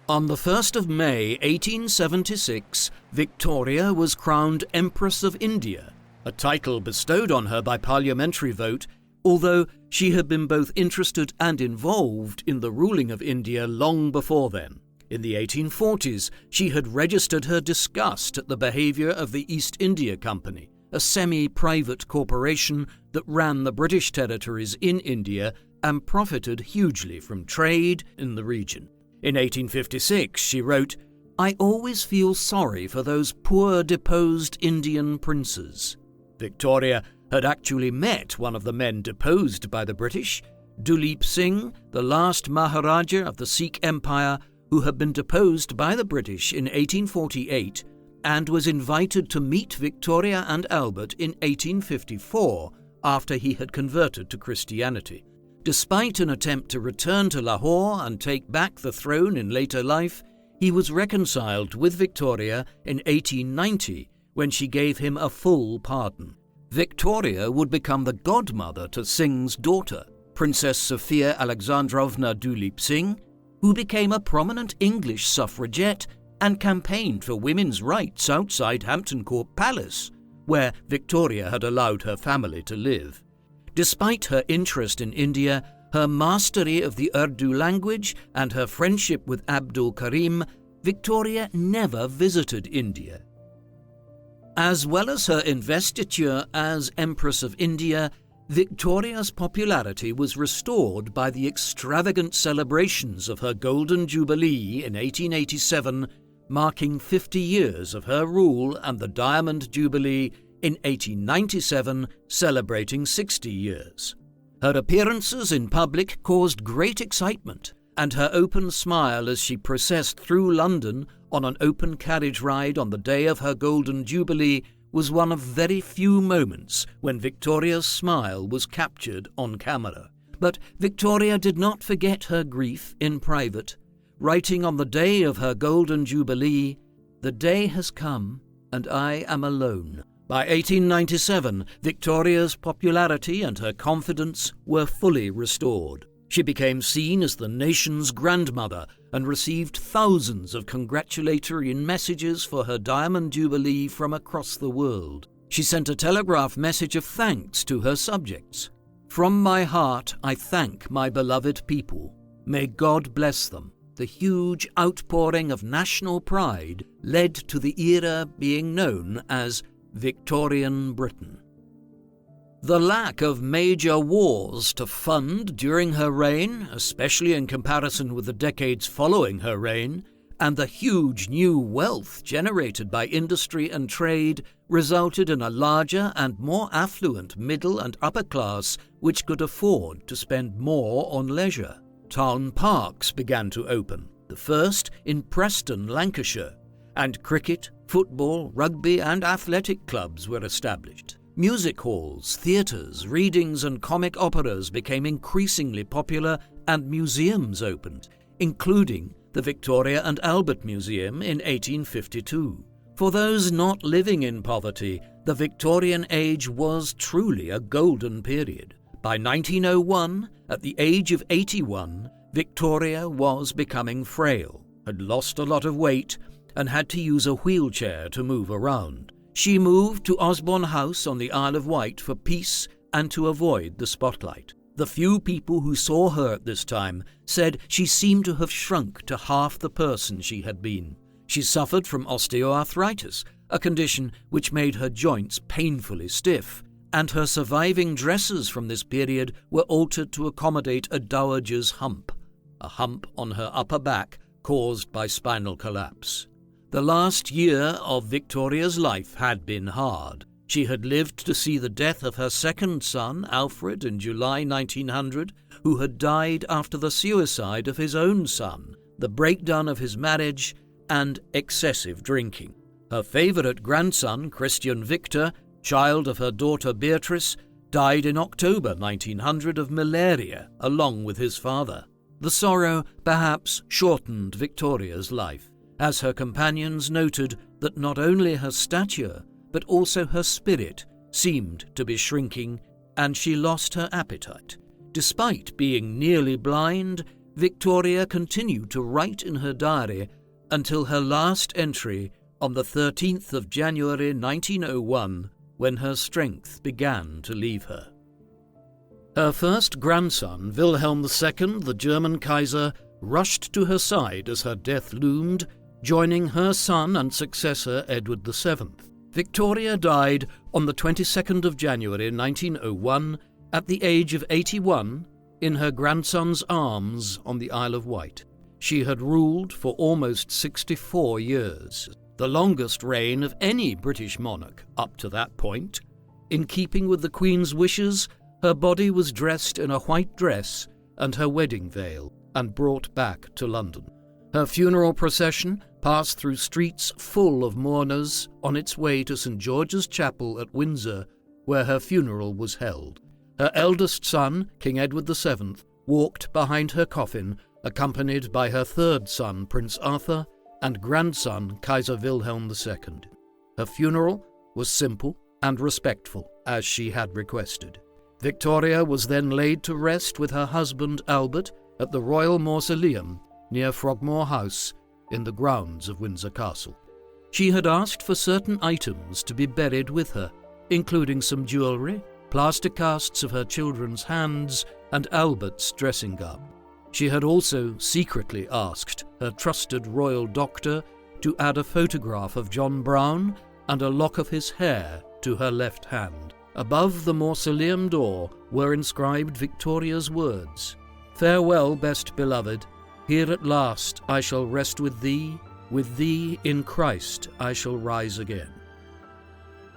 On the 1st of May 1876, Victoria was crowned Empress of India, a title bestowed on her by parliamentary vote, although she had been both interested and involved in the ruling of India long before then. In the 1840s, she had registered her disgust at the behaviour of the East India Company, a semi-private corporation that ran the British territories in India and profited hugely from trade in the region. In 1856, she wrote, "I always feel sorry for those poor deposed Indian princes." Victoria had actually met one of the men deposed by the British, Duleep Singh, the last Maharaja of the Sikh Empire, who had been deposed by the British in 1848 and was invited to meet Victoria and Albert in 1854 after he had converted to Christianity. Despite an attempt to return to Lahore and take back the throne in later life, he was reconciled with Victoria in 1890 when she gave him a full pardon. Victoria would become the godmother to Singh's daughter. Princess Sophia Alexandrovna Dulip-Singh, who became a prominent English suffragette and campaigned for women's rights outside Hampton Court Palace, where Victoria had allowed her family to live. Despite her interest in India, her mastery of the Urdu language and her friendship with Abdul Karim, Victoria never visited India. As well as her investiture as Empress of India, Victoria's popularity was restored by the extravagant celebrations of her Golden Jubilee in 1887, marking 50 years of her rule, and the Diamond Jubilee in 1897, celebrating 60 years. Her appearances in public caused great excitement, and her open smile as she processed through London on an open carriage ride on the day of her Golden Jubilee was one of very few moments when Victoria's smile was captured on camera. But Victoria did not forget her grief in private, writing on the day of her Golden Jubilee, "The day has come, and I am alone." By 1897, Victoria's popularity and her confidence were fully restored. She became seen as the nation's grandmother and received thousands of congratulatory messages for her Diamond Jubilee from across the world. She sent a telegraph message of thanks to her subjects. "From my heart, I thank my beloved people. May God bless them." The huge outpouring of national pride led to the era being known as Victorian Britain. The lack of major wars to fund during her reign, especially in comparison with the decades following her reign, and the huge new wealth generated by industry and trade resulted in a larger and more affluent middle and upper class which could afford to spend more on leisure. Town parks began to open, the first in Preston, Lancashire, and cricket, football, rugby and athletic clubs were established. Music halls, theatres, readings and comic operas became increasingly popular, and museums opened, including the Victoria and Albert Museum in 1852. For those not living in poverty, the Victorian age was truly a golden period. By 1901, at the age of 81, Victoria was becoming frail, had lost a lot of weight, and had to use a wheelchair to move around. She moved to Osborne House on the Isle of Wight for peace and to avoid the spotlight. The few people who saw her at this time said she seemed to have shrunk to half the person she had been. She suffered from osteoarthritis, a condition which made her joints painfully stiff, and her surviving dresses from this period were altered to accommodate a dowager's hump, a hump on her upper back caused by spinal collapse. The last year of Victoria's life had been hard. She had lived to see the death of her second son, Alfred, in July 1900, who had died after the suicide of his own son, the breakdown of his marriage, and excessive drinking. Her favourite grandson, Christian Victor, child of her daughter Beatrice, died in October 1900 of malaria, along with his father. The sorrow perhaps shortened Victoria's life, as her companions noted that not only her stature, but also her spirit seemed to be shrinking, and she lost her appetite. Despite being nearly blind, Victoria continued to write in her diary until her last entry on the 13th of January 1901, when her strength began to leave her. Her first grandson, Wilhelm II, the German Kaiser, rushed to her side as her death loomed, joining her son and successor Edward VII. Victoria died on the 22nd of January 1901 at the age of 81 in her grandson's arms on the Isle of Wight. She had ruled for almost 64 years, the longest reign of any British monarch up to that point. In keeping with the Queen's wishes, her body was dressed in a white dress and her wedding veil and brought back to London. Her funeral procession passed through streets full of mourners on its way to St. George's Chapel at Windsor, where her funeral was held. Her eldest son, King Edward VII, walked behind her coffin, accompanied by her third son, Prince Arthur, and grandson, Kaiser Wilhelm II. Her funeral was simple and respectful, as she had requested. Victoria was then laid to rest with her husband Albert at the Royal Mausoleum near Frogmore House in the grounds of Windsor Castle. She had asked for certain items to be buried with her, including some jewellery, plaster casts of her children's hands, and Albert's dressing gown. She had also secretly asked her trusted royal doctor to add a photograph of John Brown and a lock of his hair to her left hand. Above the mausoleum door were inscribed Victoria's words, "Farewell, best beloved. Here at last I shall rest with thee in Christ I shall rise again."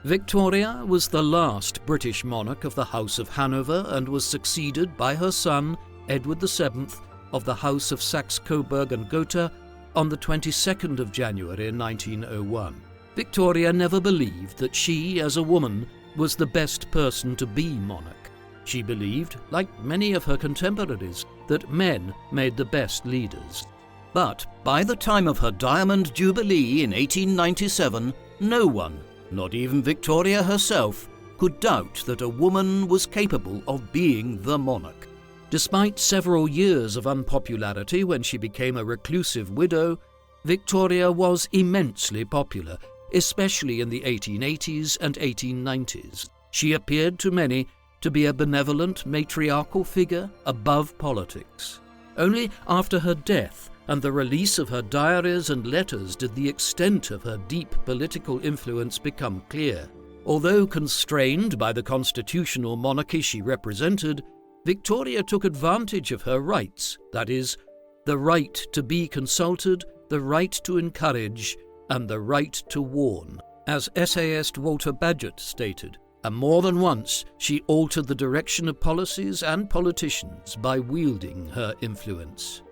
Victoria was the last British monarch of the House of Hanover and was succeeded by her son, Edward VII, of the House of Saxe-Coburg and Gotha on the 22nd of January 1901. Victoria never believed that she, as a woman, was the best person to be monarch. She believed, like many of her contemporaries, that men made the best leaders. But by the time of her Diamond Jubilee in 1897, no one, not even Victoria herself, could doubt that a woman was capable of being the monarch. Despite several years of unpopularity when she became a reclusive widow, Victoria was immensely popular, especially in the 1880s and 1890s. She appeared to many to be a benevolent matriarchal figure above politics. Only after her death and the release of her diaries and letters did the extent of her deep political influence become clear. Although constrained by the constitutional monarchy she represented, Victoria took advantage of her rights, that is, the right to be consulted, the right to encourage, and the right to warn, as essayist Walter Bagehot stated, and more than once she altered the direction of policies and politicians by wielding her influence.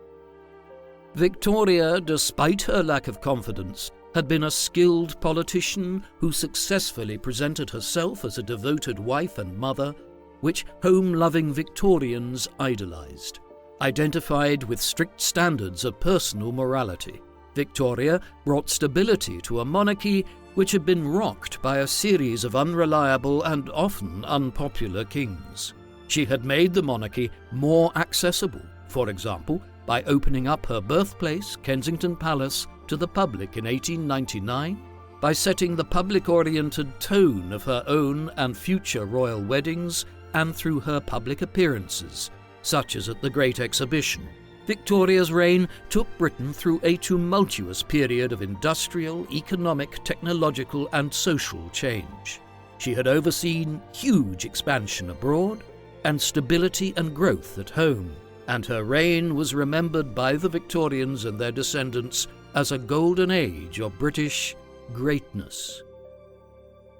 Victoria, despite her lack of confidence, had been a skilled politician who successfully presented herself as a devoted wife and mother, which home-loving Victorians idolized. Identified with strict standards of personal morality, Victoria brought stability to a monarchy which had been rocked by a series of unreliable and often unpopular kings. She had made the monarchy more accessible, for example, by opening up her birthplace, Kensington Palace, to the public in 1899, by setting the public-oriented tone of her own and future royal weddings, and through her public appearances, such as at the Great Exhibition. Victoria's reign took Britain through a tumultuous period of industrial, economic, technological and social change. She had overseen huge expansion abroad and stability and growth at home, and her reign was remembered by the Victorians and their descendants as a golden age of British greatness.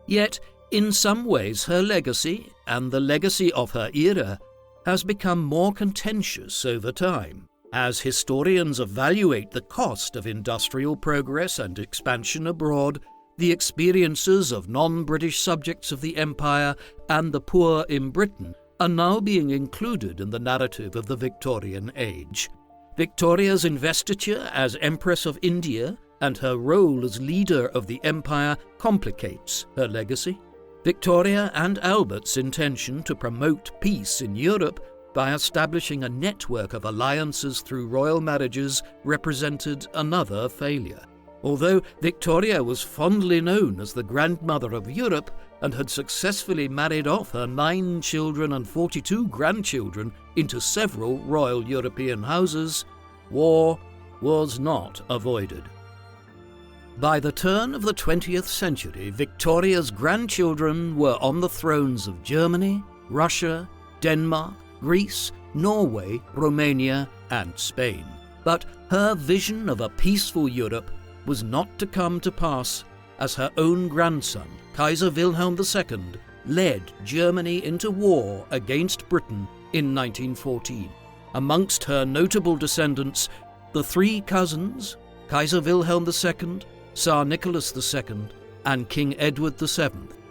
Yet, in some ways, her legacy, and the legacy of her era, has become more contentious over time, as historians evaluate the cost of industrial progress and expansion abroad, the experiences of non-British subjects of the Empire, and the poor in Britain are now being included in the narrative of the Victorian age. Victoria's investiture as Empress of India and her role as leader of the empire complicates her legacy. Victoria and Albert's intention to promote peace in Europe by establishing a network of alliances through royal marriages represented another failure. Although Victoria was fondly known as the grandmother of Europe and had successfully married off her 9 children and 42 grandchildren into several royal European houses, war was not avoided. By the turn of the 20th century, Victoria's grandchildren were on the thrones of Germany, Russia, Denmark, Greece, Norway, Romania, and Spain. But her vision of a peaceful Europe was not to come to pass, as her own grandson, Kaiser Wilhelm II, led Germany into war against Britain in 1914. Amongst her notable descendants, the 3 cousins, Kaiser Wilhelm II, Tsar Nicholas II, and King Edward VII,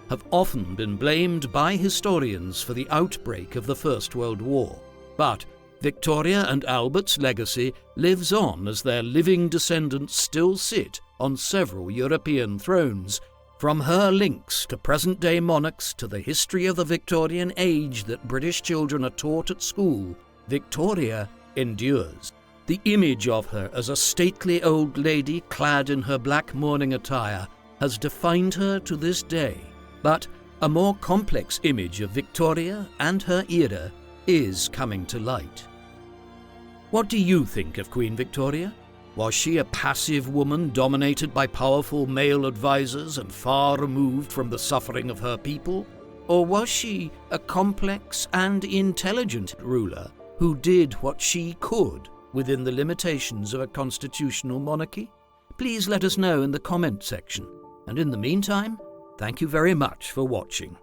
have often been blamed by historians for the outbreak of the First World War. But Victoria and Albert's legacy lives on as their living descendants still sit on several European thrones, From her links to present-day monarchs to the history of the Victorian age that British children are taught at school, Victoria endures. The image of her as a stately old lady clad in her black mourning attire has defined her to this day. But a more complex image of Victoria and her era is coming to light. What do you think of Queen Victoria? Was she a passive woman dominated by powerful male advisors and far removed from the suffering of her people? Or was she a complex and intelligent ruler who did what she could within the limitations of a constitutional monarchy? Please let us know in the comment section. And in the meantime, thank you very much for watching.